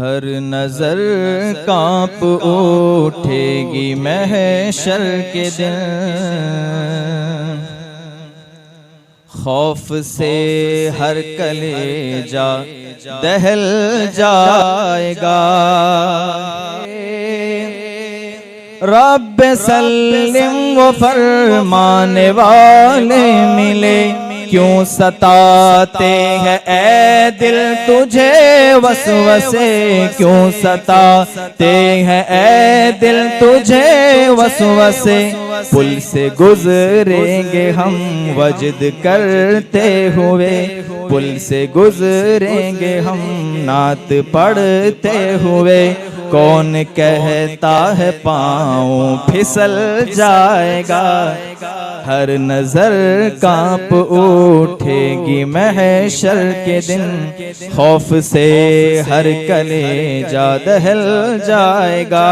हर नजर कांप उठेगी महशर के दिन, खौफ से हर कलेजा दहल जाएगा। रब्बे सल्लिम वो फरमाने वाले मिले, क्यों सताते हैं ऐ दिल तुझे वसवसे, क्यों सताते हैं ऐ दिल तुझे वसवसे। पुल से गुजरेंगे हम वजद करते हुए, पुल से गुजरेंगे हम नात पढ़ते हुए। कौन कहता है पाँव फिसल जाएगा, हर नजर कांप उठेगी महशर के दिन, खौफ से हर कलेजा दहल जाएगा।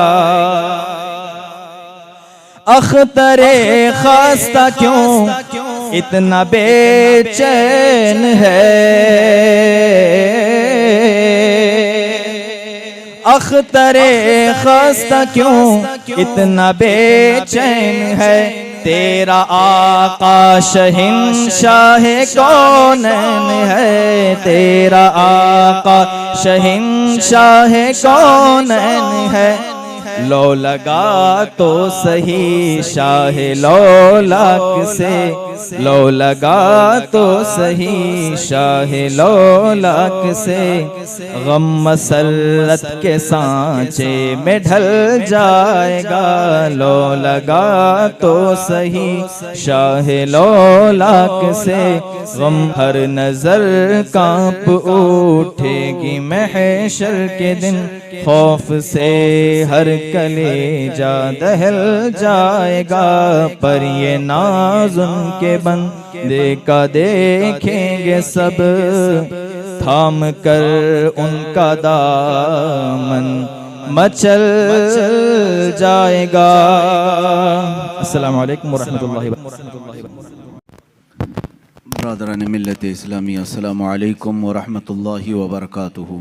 अख्तरे खास्ता क्यों इतना बेचैन है, अख्तरे खास्ता क्यों इतना बेचैन है। तेरा आका शहंशाह कौनैन है, तेरा आका शहंशाह कौनैन है। लो लगा तो सही शाह लौलाक से, लो लगा तो सही शाह लौलाक से। गम मसरत के सांचे में ढल जाएगा, लो लगा तो सही शाह लौलाक से। गम हर नजर कांप उठेगी महशर के दिन, खौफ से हर कलेजा दहल जाएगा। पर ये नाज उनके बंदे का देखेंगे सब, थाम कर उनका दामन मचल जाएगा। अस्सलामु अलैकुम वरहमतुल्लाहि ब्रदरान मिल्लत इस्लामी, अस्सलामु अलैकुम वरहमतुल्लाहि वबरकातुहू।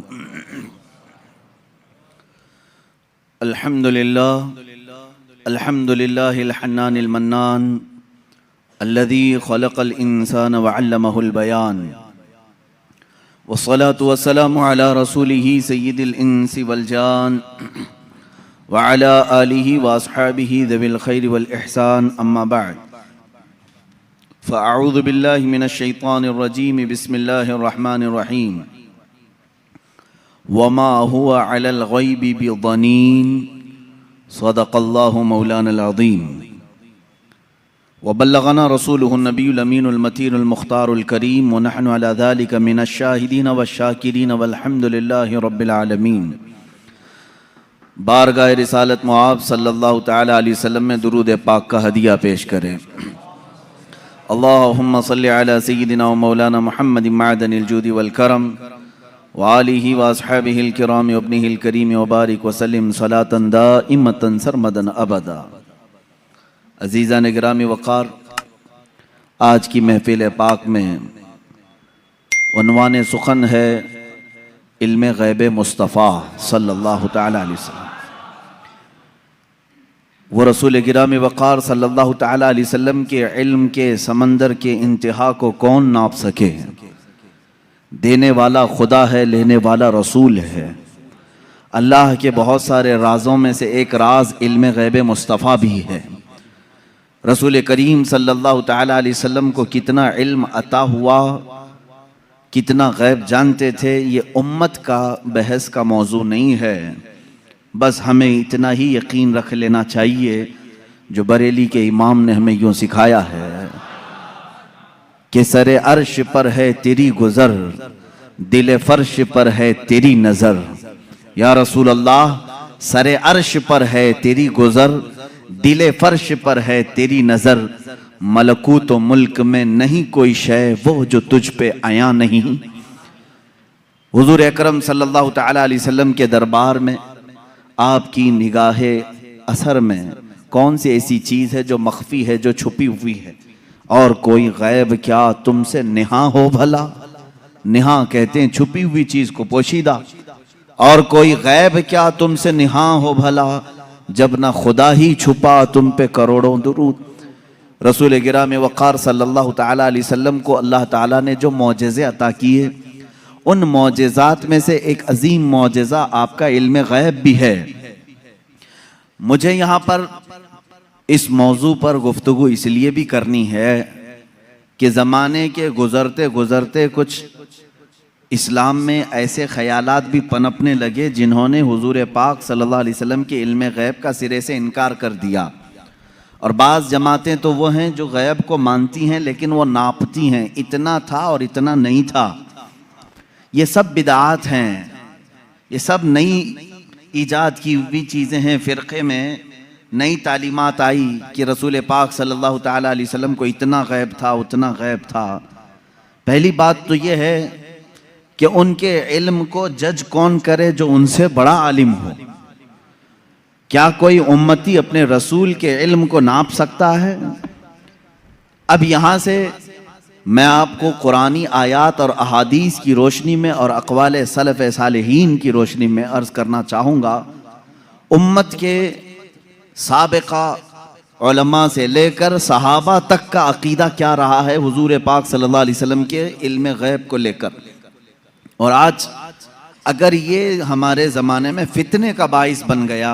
अल्हम्दुलिल्लाहिल हन्नानिल मन्नान अल्लज़ी खलक़ल इंसान व अल्लमहुल बयान, वस्सलातु वस्सलामु अला रसूलिही सय्यिदिल इंसी वल जान व अला आलिही व अस्हाबिही ज़विल खैरि वल इहसान। अम्मा बअद, फ़अऊज़ु बिल्लाहि मिनश शैतानिर रजीम, बिस्मिल्लाहिर रहमानिर रहीम। वमा हुवा अलल गैबि बिज़नीन, सदक़ल्लाहु मौलानल अज़ीम। वबल्लगना रसूलुहुन नबियुल अमीनुल मतीनुल मुख्तारुल करीम, व नहनु अला ज़ालिका मिनश शाहिदीन वश्शाकिरीन वल्हम्दुलिल्लाहि रब्बिल आलमीन। बारगाह रिसालत मुआब सल्लल्लाहु तआला अलैहि वसल्लम में दुरूद पाक का हदिया पेश करें। अल्लाहुम्मा सल्लि अला सय्यिदिना व मौलाना मुहम्मदिन मअदनिल जूदि वल करम व आलिही व अस्हाबिहिल किराम व इब्निहिल करीम व बारिक व सल्लिम सलातन दाइमतन सरमदन अबदा। अज़ीज़ान गिरामी वक़ार, आज की महफिल पाक में उन्वान सुखन है इल्म ग़ैब मुस्तफ़ा सल्लल्लाहु तआला अलैहि वसल्लम। वो रसूल गिरामी वक़ार सल्लल्लाहु तआला अलैहि वसल्लम के इल्म के समंदर के इंतहा को कौन नाप सके। देने वाला खुदा है, लेने वाला रसूल है। अल्लाह के बहुत सारे राज़ों में से एक राज इल्म ग़ैब मुस्तफ़ा भी है। रसूल करीम सल्लल्लाहु तआला अलैहि वसल्लम को कितना इल्म अता हुआ, कितना गैब जानते थे, ये उम्मत का बहस का मौजू नहीं है। बस हमें इतना ही यकीन रख लेना चाहिए जो बरेली के इमाम ने हमें यूँ सिखाया है कि सरे अर्श पर है तेरी गुज़र, दिल फर्श पर है तेरी नज़र। या रसूल अल्लाह, सरे अर्श पर है तेरी गुज़र, दिल फर्श पर है तेरी नज़र। मलकूत व मुल्क में नहीं कोई शय वो जो तुझ पे आया नहीं। हुज़ूर अकरम सल्लल्लाहु तआला अलैहि वसल्लम के दरबार में आपकी निगाहे असर में कौन सी ऐसी चीज़ है जो मख्फी है, जो छुपी हुई है। और कोई गैब क्या तुमसे निहा हो भला। निहा कहते हैं छुपी हुई चीज़ को, पोशीदा। और कोई गैब क्या तुमसे निहा हो भला, जब ना खुदा ही छुपा तुम पे करोड़ों दुरूद। रसूल गिराम वक़ार सल्लल्लाहु ताला अलैहि वसल्लम को अल्लाह ताला ने जो मौजज़े अता किए, उन मौजज़ात में से एक अजीम मौजज़ा आपका इल्म गैब भी है। मुझे यहाँ पर इस मौजू पर गुफ्तगू इसलिए भी करनी है कि ज़माने के गुज़रते गुज़रते कुछ इस्लाम में ऐसे ख़यालात भी पनपने लगे जिन्होंने हुजूर पाक सल्लल्लाहु अलैहि वसल्लम के इल्म गैब का सिरे से इनकार कर दिया। और बाज़ जमातें तो वो हैं जो गैब को मानती हैं लेकिन वो नापती हैं, इतना था और इतना नहीं था। ये सब बिदात हैं, ये सब नई ईजाद की हुई चीज़ें हैं। फ़िरक़े में नई तालीमात आई कि रसूल पाक सल्लल्लाहु ताला अलैहि वसल्लम को इतना गैब था, उतना गैब था। पहली बात तो ये है कि उनके इल्म को जज कौन करे जो उनसे बड़ा आलिम हो। क्या कोई उम्मती अपने रसूल के इल्म को नाप सकता है? अब यहाँ से मैं आपको कुरानी आयात और अहादीस की रोशनी में और अक़वाल सलफ़ सालिहीन की रोशनी में अर्ज़ करना चाहूँगा, उम्मत के साबिक़ा उलमा से लेकर सहाबा तक का अक़ीदा क्या रहा है हुजूर पाक सल्लल्लाहु अलैहि वसल्लम के इल्म गैब को लेकर। और आज अगर ये हमारे ज़माने में फितने का बाइस बन गया,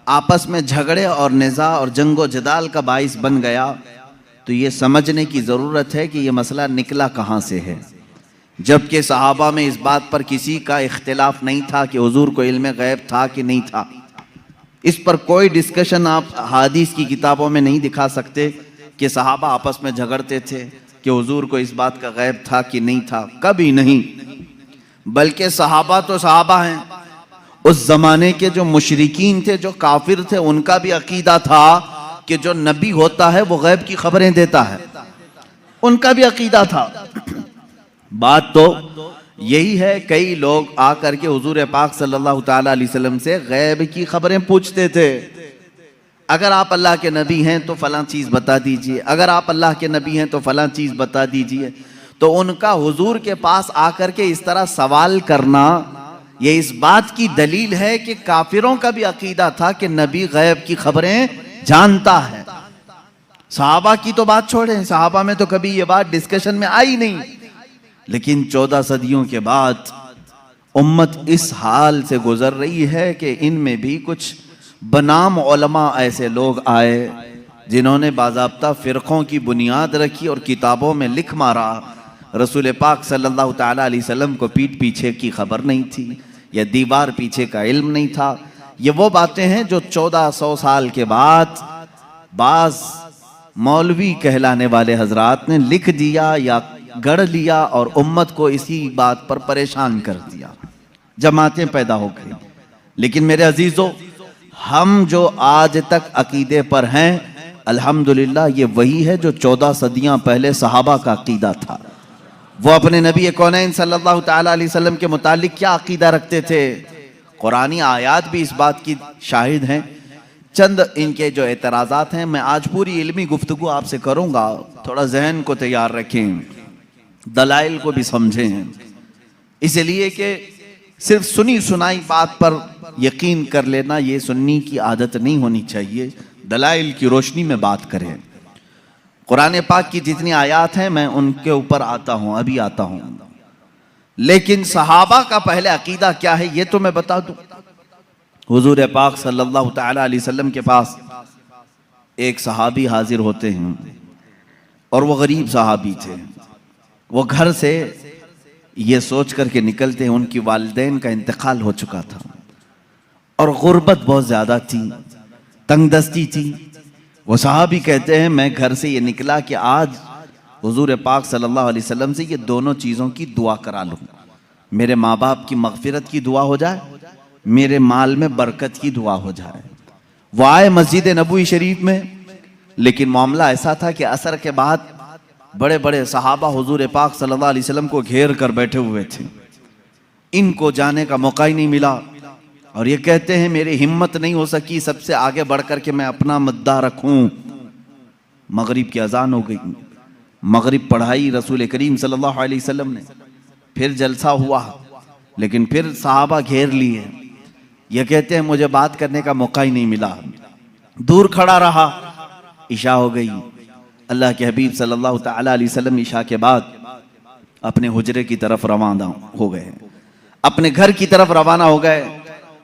आपस में झगड़े और निज़ा और जंगो जदाल का बाइस बन गया, तो ये समझने की ज़रूरत है कि ये मसला निकला कहाँ से है। जबकि सहाबा में इस बात पर किसी का इख्तिलाफ नहीं था कि हुजूर को इल्म गैब था कि नहीं था। इस पर कोई डिस्कशन आप हदीस की किताबों में नहीं दिखा सकते कि सहाबा आपस में झगड़ते थे कि हुजूर को इस बात का गैब था कि नहीं था, कभी नहीं। बल्कि सहाबा तो सहाबा हैं, उस ज़माने के जो मुशरिकीन थे, जो काफिर थे, उनका भी अकीदा था कि जो नबी होता है वो गैब की खबरें देता है, उनका भी अकीदा था। बात तो यही है, कई लोग आकर के हुजूर पाक सल्लल्लाहु ताला अलैहि वसल्लम से गैब की खबरें पूछते थे। अगर आप अल्लाह के नबी हैं तो फलां चीज़ बता दीजिए, अगर आप अल्लाह के नबी हैं तो फलां चीज़ बता दीजिए। तो उनका हुजूर के पास आकर के इस तरह सवाल करना, ये इस बात की दलील है कि काफिरों का भी अकीदा था कि नबी गैब की खबरें जानता है। सहाबा की तो बात छोड़ें, सहाबा में तो कभी ये बात डिस्कशन में आई नहीं। लेकिन 14 सदियों के बाद उम्मत इस हाल से गुजर रही है कि इनमें भी कुछ बनाम उलमा ऐसे लोग आए जिन्होंने बाज़ाब्ता फ़िरक़ों की बुनियाद रखी और किताबों में लिख मारा रसूल पाक सल्लल्लाहु ताला अलैहि वसल्लम को पीठ पीछे की खबर नहीं थी या दीवार पीछे का इल्म नहीं था। ये वो बातें हैं जो 1400 साल के बाद बाज़ मौलवी कहलाने वाले हजरात ने लिख दिया या गढ़ लिया और उम्मत को इसी बात पर परेशान कर दिया, जमातें पैदा हो गई। लेकिन मेरे अजीज़ों, हम जो आज तक अकीदे पर हैं, अल्हम्दुलिल्लाह ये वही है जो 14 सदियां पहले सहाबा का अकीदा था। वो अपने नबी कौनैन सल्लल्लाहु ताला अलैहि वसल्लम के मुतालिक क्या अकीदा रखते थे, कुरानी आयात भी इस बात की शाहिद हैं। चंद इनके जो एतराज़ात हैं, मैं आज पूरी इल्मी गुफ्तगू आपसे करूँगा, थोड़ा जहन को तैयार रखें, दलाइल को भी समझें, इसलिए कि सिर्फ सुनी सुनाई बात पर यकीन कर लेना ये सुन्नी की आदत नहीं होनी चाहिए। दलाइल की रोशनी में बात करें। कुरान पाक की जितनी आयात हैं मैं उनके ऊपर आता हूँ, अभी आता हूँ। लेकिन सहाबा का पहले अकीदा क्या है ये तो मैं बता दूँ। हुजूर पाक सल्लल्लाहु ताला अलैहि वसल्लम के पास एक सहाबी हाजिर होते हैं और वो गरीब सहाबी थे। वो घर से ये सोच करके निकलते हैं उनकी वालिदैन का इंतकाल हो चुका था और गुर्बत बहुत ज़्यादा थी, तंगदस्ती थी। वो सहाबी कहते हैं मैं घर से ये निकला कि आज हुजूर पाक सल्लल्लाहु अलैहि वसल्लम से ये दोनों चीज़ों की दुआ करा लूँ, मेरे माँ बाप की मग़फ़िरत की दुआ हो जाए, मेरे माल में बरकत की दुआ हो जाए। वो आए मस्जिद नबवी शरीफ में, लेकिन मामला ऐसा था कि असर के बाद बड़े बड़े सहाबा हुजूर पाक सल्लल्लाहु अलैहि वसल्लम को घेर कर बैठे हुए थे, इनको जाने का मौका ही नहीं मिला। और ये कहते हैं मेरी हिम्मत नहीं हो सकी सबसे आगे बढ़ कर के मैं अपना मुद्दा रखूं। मगरिब की अजान हो गई, मगरिब पढ़ाई रसूल करीम सल्लल्लाहु अलैहि वसल्लम ने, फिर जलसा हुआ लेकिन फिर सहाबा घेर लिए। ये कहते हैं मुझे बात करने का मौका ही नहीं मिला, दूर खड़ा रहा। इशा हो गई। अल्लाह के हबीब सल्लल्लाहु ताला अलैहि वसल्लम इशा के बाद अपने हुजरे की तरफ रवाना हो गए, अपने घर की तरफ रवाना हो गए।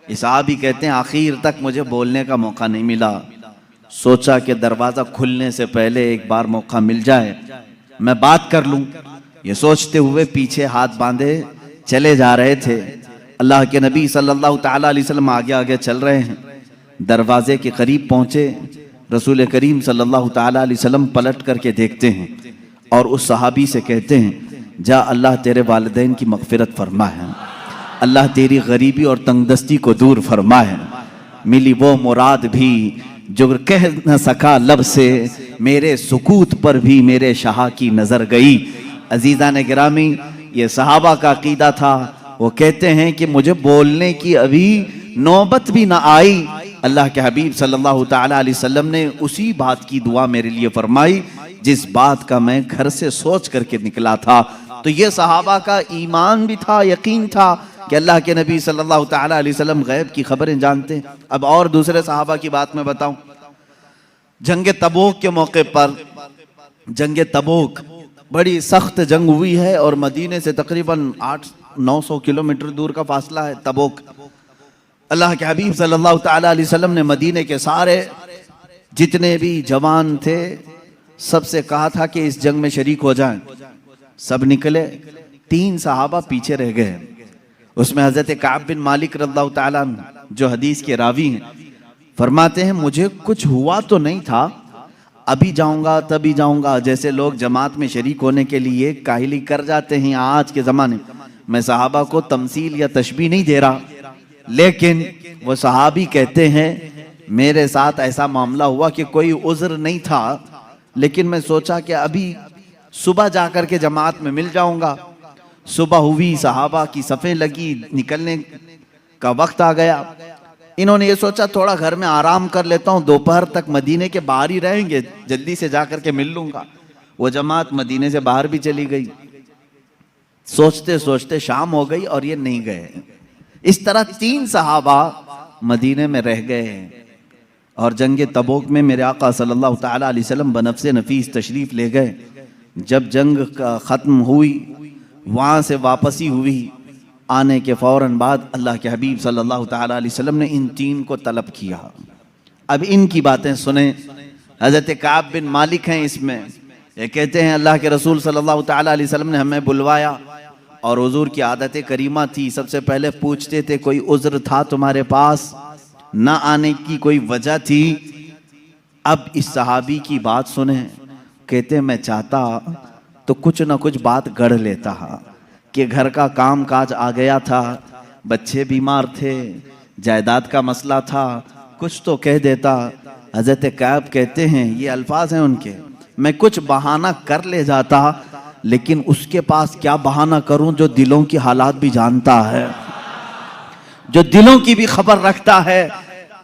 ये सहाबी कहते हैं आखिर तक मुझे बोलने का मौका नहीं मिला। सोचा कि दरवाज़ा खुलने से पहले एक बार मौका मिल जाए, मैं बात कर लूं। ये सोचते हुए पीछे हाथ बांधे चले जा रहे थे। अल्लाह के नबी सल्लल्लाहु ताला अलैहि वसल्लम आगे आगे चल रहे हैं। दरवाजे के करीब पहुंचे, रसूल करीम सल्लल्लाहु ताला अलैहि वसल्लम पलट करके देखते हैं और उस सहाबी से कहते हैं जा अल्लाह तेरे वालिदैन की मगफिरत फरमा है, अल्लाह तेरी गरीबी और तंगदस्ती को दूर फरमा है। मिली वो मुराद भी जो कह न सका लब से, मेरे सुकूत पर भी मेरे शाह की नजर गई। अजीज़ा ने गिरामी, ये सहाबा का अकीदा था। वो कहते हैं कि मुझे बोलने की अभी नौबत भी ना आई, अल्लाह के हबीब सल्लल्लाहु ताला अलैहि वसल्लम ने उसी बात की दुआ मेरे लिए फरमाई जिस बात का मैं घर से सोच करके निकला था। तो ये सहाबा का ईमान भी था, यकीन था कि अल्लाह के नबी सल्लल्लाहु ताला अलैहि वसल्लम गैब की खबरें जानते हैं। अब और दूसरे सहाबा की बात मैं बताऊं। जंग तबूक के मौके पर, जंग तबूक बड़ी सख्त जंग हुई है और मदीने से तकरीबन 800-900 किलोमीटर दूर का फासला है तबूक। अल्लाह के हबीब सल्लल्लाहु ताला अलैहि वसल्लम ने मदीने के सारे जितने भी जवान थे सबसे कहा था कि इस जंग में शरीक हो जाएं। सब निकले, 3 सहाबा पीछे रह गए। उसमें हजरत काब बिन मालिक रज़ियल्लाहु ताला अन्हु जो हदीस के रावी हैं, फरमाते हैं मुझे कुछ हुआ तो नहीं था, अभी जाऊंगा तभी जाऊंगा, जैसे लोग जमात में शरीक होने के लिए काहिली कर जाते हैं आज के ज़माने में। मैं सहाबा को तमसील या तशबीह नहीं दे रहा, लेकिन वो सहाबी कहते हैं मेरे साथ ऐसा मामला हुआ कि कोई उज़्र नहीं था, लेकिन मैं सोचा कि अभी सुबह जाकर के जमात में मिल जाऊंगा। सुबह हुई, सहाबा की सफ़ें लगी, निकलने का वक्त आ गया। इन्होंने ये सोचा थोड़ा घर में आराम कर लेता हूँ, दोपहर तक मदीने के बाहर ही रहेंगे, जल्दी से जा करके मिल लूंगा। वो जमात मदीने से बाहर भी चली गई। सोचते सोचते शाम हो गई और ये नहीं गए। इस तरह 3 सहाबा मदीने में रह गए और जंग तबूक में मेरे आका सल्लल्लाहु ताला अलैहि वसल्लम बनफ्से नफीस तशरीफ ले गए। जब जंग का ख़त्म हुई, वहाँ से वापसी हुई, आने के फ़ौरन बाद अल्लाह के हबीब सल्लल्लाहु ताला अलैहि वसल्लम ने इन 3 को तलब किया। अब इनकी बातें सुने। हज़रत काब बिन मालिक हैं इसमें। ये कहते हैं अल्लाह के रसूल सल्लल्लाहु ताला अलैहि वसल्लम ने हमें बुलवाया और हुजूर की आदत करीमा थी, सबसे पहले पूछते थे कोई उज़्र था तुम्हारे पास, ना आने की कोई वजह थी। अब इस सहाबी की बात सुने, कहते मैं चाहता तो कुछ ना कुछ बात गढ़ लेता कि घर का काम काज आ गया था, बच्चे बीमार थे, जायदाद का मसला था, कुछ तो कह देता। हज़रत काब कहते हैं, ये अल्फाज हैं उनके, मैं कुछ बहाना कर ले जाता, लेकिन उसके पास क्या बहाना करूं जो दिलों की हालात भी जानता है, जो दिलों की भी खबर रखता है।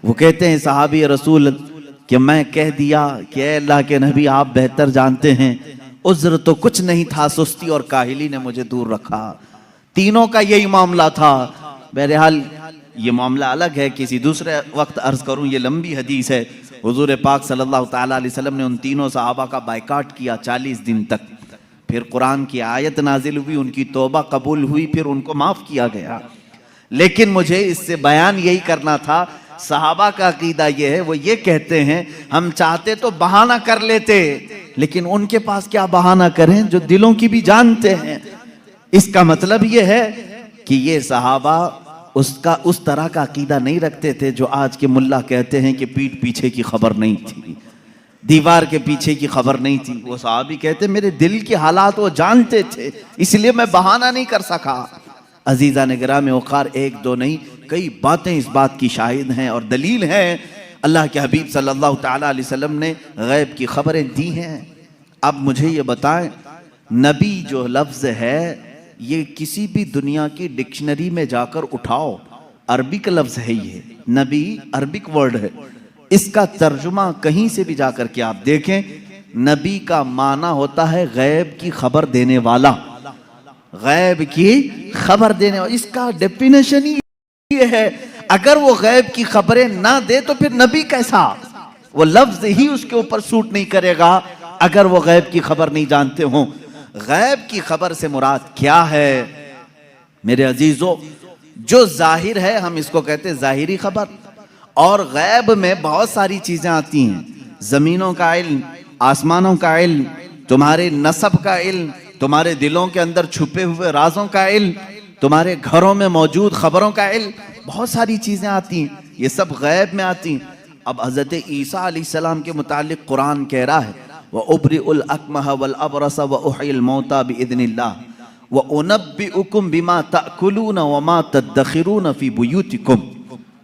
वो कहते हैं सहाबी रसूल कि मैं कह दिया कि अल्लाह के नबी आप बेहतर जानते हैं, उज़्र तो कुछ नहीं था, सुस्ती और काहिली ने मुझे दूर रखा। तीनों का यही मामला था। बहरहाल ये मामला अलग है, किसी दूसरे वक्त अर्ज करूं, ये लंबी हदीस है। हुजूर पाक सल्लल्लाहु ताला अलैहि वसल्लम ने उन तीनों सहाबा का बायकाट किया 40 दिन तक। फिर कुरान की आयत नाजिल हुई, उनकी तौबा कबूल हुई, फिर उनको माफ किया गया। लेकिन मुझे इससे बयान यही करना था, सहाबा का अकीदा ये है, वो ये कहते हैं हम चाहते तो बहाना कर लेते, लेकिन उनके पास क्या बहाना करें जो दिलों की भी जानते हैं। इसका मतलब ये है कि ये सहाबा उसका उस तरह का अकीदा नहीं रखते थे जो आज के मुल्ला कहते हैं कि पीठ पीछे की खबर नहीं थी, दीवार के पीछे की खबर नहीं थी। वो सहाबी कहते मेरे दिल के हालात वो जानते थे, इसलिए मैं बहाना नहीं कर सका। अजीज़ा ने गिरामी वक़ार, 1-2 नहीं, कई बातें इस बात की शाहिद हैं और दलील हैं। अल्लाह के हबीब सल्लल्लाहु ताला अलैहि वसल्लम ने गैब की खबरें दी हैं। अब मुझे ये बताएं, नबी जो लफ्ज़ है ये किसी भी दुनिया की डिक्शनरी में जाकर उठाओ, अरबिक लफ्ज़ है ये, नबी अरबिक वर्ड है। इसका तर्जुमा कहीं से भी जाकर के आप देखें, नबी का माना होता है गैब की खबर देने वाला। गैब की खबर देने वाला। इसका डेफिनेशन ही ये है, अगर वो गैब की खबरें ना दे तो फिर नबी कैसा? वो लफ्ज ही उसके ऊपर सूट नहीं करेगा अगर वो गैब की खबर नहीं जानते हो। गैब की खबर से मुराद क्या है मेरे अजीजों? जो जाहिर है हम इसको कहते हैं जाहिरी खबर, और गैब में बहुत सारी चीजें आती हैं। जमीनों का इल्म, आसमानों का इल्म, तुम्हारे नसब का इल्म, तुम्हारे दिलों के अंदर छुपे हुए राजों का इल्म, तुम्हारे घरों में मौजूद खबरों का इल्म, बहुत सारी चीजें आती हैं, ये सब गैब में आती हैं। अब हजरत ईसा अलैहिस्सलाम के मुतालिक कुरान कह रहा है, व उब्रिउल अकमह वल अबरस व उहिल मौता बिइज़्निल्लाह व उनब्बिउकुम बिमा ताकुलून व मा तदखिरून फी बुयूतिकुम।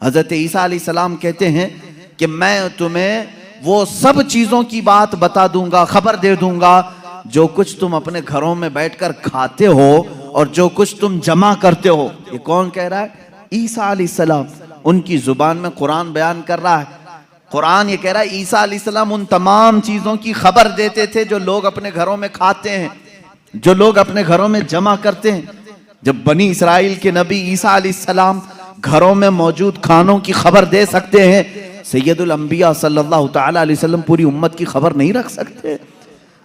हजरत ईसा अलैहिस्सलाम कहते हैं कि मैं तुम्हें वो सब चीजों की बात बता दूंगा, खबर दे दूंगा जो कुछ तुम अपने घरों में बैठकर खाते हो और जो कुछ तुम जमा करते हो। ये कौन कह रहा है? ईसा अलैहिस्सलाम। उनकी जुबान में कुरान बयान कर रहा है। कुरान ये कह रहा है ईसा अलैहिस्सलाम उन तमाम चीजों की खबर देते थे जो लोग अपने घरों में खाते हैं, जो लोग अपने घरों में जमा करते हैं। जब बनी इस्राइल के नबी ईसा अलैहिस्सलाम घरों में मौजूद खानों की खबर दे सकते हैं, सैयदुल अंबिया सल्लल्लाहु तआला अलैहि वसल्लम पूरी उम्मत की खबर नहीं रख सकते?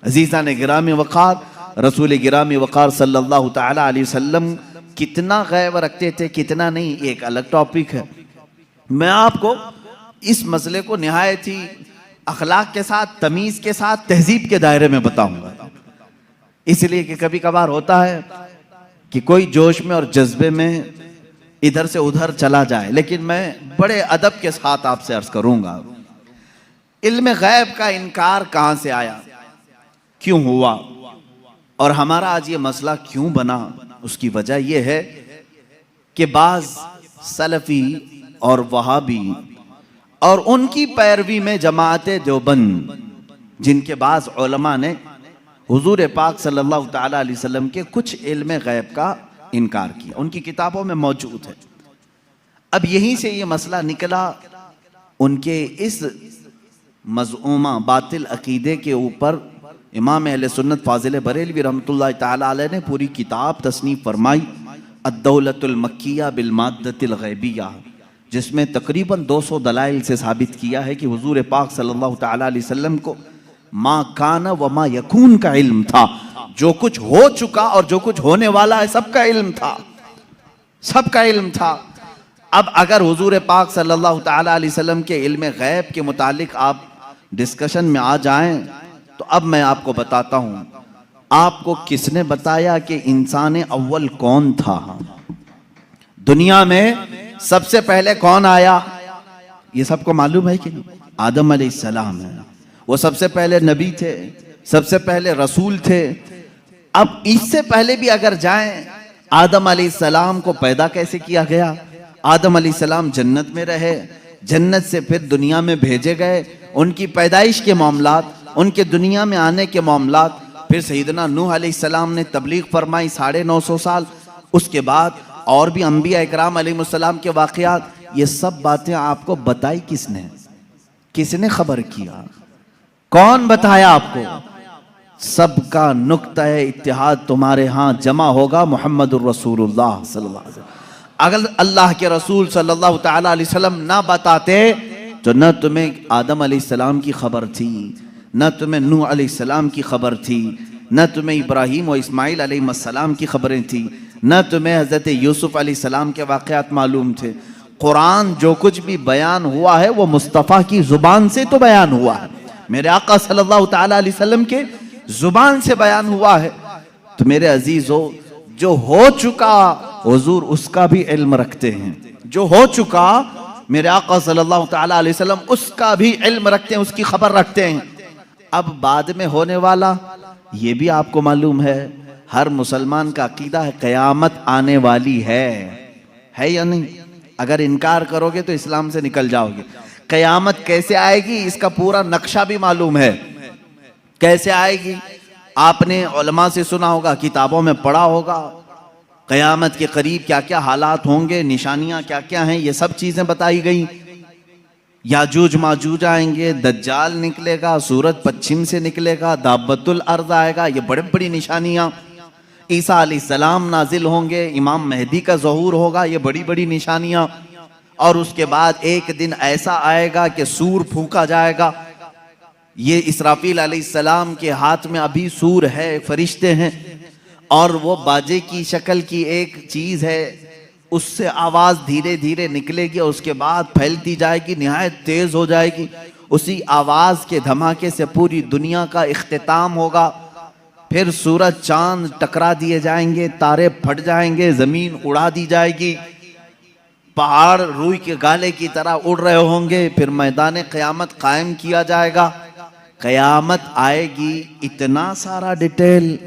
अजीज़ान गिरामी वक़ार, रसूल गिरामी वक़ार सल्लल्लाहु तआला अलैहि वसल्लम कितना गैब रखते थे, कितना नहीं, एक अलग टॉपिक है। मैं आपको इस मसले को निहायत ही अखलाक के साथ, तमीज के साथ, तहजीब के दायरे में बताऊंगा। इसलिए कि कभी कभार होता है कि कोई जोश में और जज्बे में इधर से उधर चला जाए, लेकिन मैं बड़े अदब के साथ आपसे अर्ज करूंगा, इल्म गैब का इनकार कहां से आया, क्यों हुआ, और हमारा आज ये मसला क्यों बना। उसकी वजह यह है कि बाज सलफी और वहाबी और उनकी पैरवी में जमाअते देवबंद, जिनके बाज उलमा ने हुजूर पाक सल्लल्लाहु तआला अलैहि वसल्लम के कुछ इल्म गैब का इनकार किया, उनकी किताबों में मौजूद है। अब यहीं से ये मसला निकला, उनके इस मज़ऊमा बातिल अकीदे के ऊपर इमाम अहले सुन्नत फाजिल बरेलवी रहमतुल्लाह ताला अलैह ने पूरी किताब तसनीफ फरमाई, अद्दौलतुल मक्किया बिल माद्दतिल गैबिया, जिसमें तकरीबन 200 दलाइल से साबित किया है कि हुजूर पाक सल्लल्लाहु तआला अलैहि वसल्लम को मा काना व मा यकून का इल्म था। जो कुछ हो चुका और जो कुछ होने वाला है सबका इल्म था, सबका इल्म था। अब अगर हुजूर पाक सल्लल्लाहु तआला अलैहि वसल्लम के इल्म गैब के मुतालिक आप डिस्कशन में आ जाएं, तो अब मैं आपको बताता हूं, आपको किसने बताया कि इंसान अव्वल कौन था? दुनिया में सबसे पहले कौन आया? ये सबको मालूम है कि नहीं? आदम अलैहिस्सलाम है। वो सबसे पहले नबी थे, सबसे पहले रसूल थे। अब इससे पहले भी अगर जाएं, आदम अलैहिस्सलाम को पैदा कैसे किया गया? आदम अलैहिस्सलाम जन्नत में रहे, जन्नत से फिर दुनिया में भेजे गए, उनकी पैदाइश के मामलात, उनके दुनिया में आने के मामलात, फिर सैयदना नूह अलैहिस्सलाम ने तबलीग फरमाई 950 साल, उसके बाद और भी अंबिया इकराम अलैहिस्सलाम के वाक़यात। ये सब बातें आपको बताई किसने? किसने खबर किया? कौन बताया आपको? सबका नुक्ता इत्तिहाद तुम्हारे यहाँ जमा होगा मोहम्मदुर रसूलुल्लाह सल्लल्लाहु अलैहि वसल्लम। अगर अल्लाह के रसूल सल्लल्लाहु तआला अलैहि वसल्लम ना बताते तो न तुम्हें आदम अलैहिस्सलाम की खबर थी, न तुम्हें नूह अलैहिस्सलाम की खबर थी, न तुम्हें इब्राहीम और इस्माइल अलैहिस्सलाम की खबरें थी, न तुम्हें हज़रत यूसुफ अलैहिस्सलाम के वाक़यात मालूम थे। कुरान जो कुछ भी बयान हुआ है वो मुस्तफ़ा की ज़ुबान से तो बयान हुआ है, मेरे आका सल्लल्लाहु तआला अलैहि वसल्लम के ज़ुबान से बयान हुआ है। तो मेरे अजीज़ों, जो हो चुका हुजूर उसका भी इल्म रखते हैं, जो हो चुका मेरे आका सल्लल्लाहु तआला अलैहि वसल्लम उसका भी इल्म रखते हैं, उसकी खबर रखते हैं। अब बाद में होने वाला ये भी आपको मालूम है, हर मुसलमान का अकीदा है क़यामत आने वाली है या नहीं? अगर इनकार करोगे तो इस्लाम से निकल जाओगे। क़यामत कैसे आएगी इसका पूरा नक्शा भी मालूम है, कैसे आएगी आपने उलमा से सुना होगा, किताबों में पढ़ा होगा। क़यामत के करीब क्या क्या हालात होंगे, निशानियां क्या क्या हैं, ये सब चीजें बताई गई। याजूज माजूज आएंगे, दज्जाल निकलेगा, सूरज पश्चिम से निकलेगा, दाबतुल अर्द आएगा, ये बड़ी बड़ी निशानियां। ईसा अलैहिस्सलाम नाजिल होंगे, इमाम मेहदी का ज़हूर होगा, ये बड़ी बड़ी निशानियां। और उसके बाद एक दिन ऐसा आएगा कि सूर फूंका जाएगा। ये इसराफील अलैहिस्सलाम के हाथ में अभी सूर है, फरिश्ते हैं, और वो बाजे की शक्ल की एक चीज है, उससे आवाज धीरे धीरे निकलेगी और उसके बाद फैलती जाएगी, निहायत तेज हो जाएगी। उसी आवाज के धमाके से पूरी दुनिया का इख्तिताम होगा। फिर सूरज चांद टकरा दिए जाएंगे, तारे फट जाएंगे, जमीन उड़ा दी जाएगी, पहाड़ रूई के गाले की तरह उड़ रहे होंगे। फिर मैदान क़यामत कायम किया जाएगा, क़यामत आएगी। इतना सारा डिटेल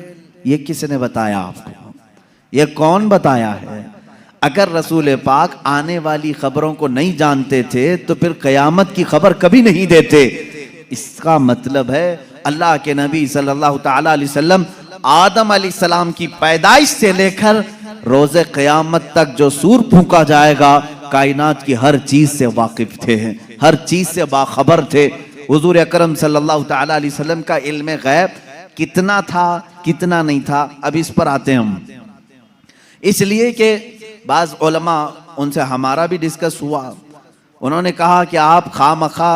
ये किसने बताया आपको? ये कौन बताया है? अगर रसूल पाक आने वाली खबरों को नहीं जानते थे तो फिर क़यामत की खबर कभी नहीं देते। इसका मतलब है अल्लाह के नबी सल्लल्लाहु तआला अलैहि वसल्लम आदम अलैहिस्सलाम की पैदाइश से लेकर रोज़े क़यामत तक जो सूर फूंका जाएगा, कायनात की हर चीज से वाकिफ थे, हर चीज से बाखबर थे। हुजूर अकरम सल्लल्लाहु तआला अलैहि वसल्लम का इल्म गैब कितना था, कितना नहीं था, अब इस पर आते हैं हम। इसलिए कि बाज़ उलमा, उनसे हमारा भी डिस्कस हुआ, उन्होंने कहा कि आप खामखा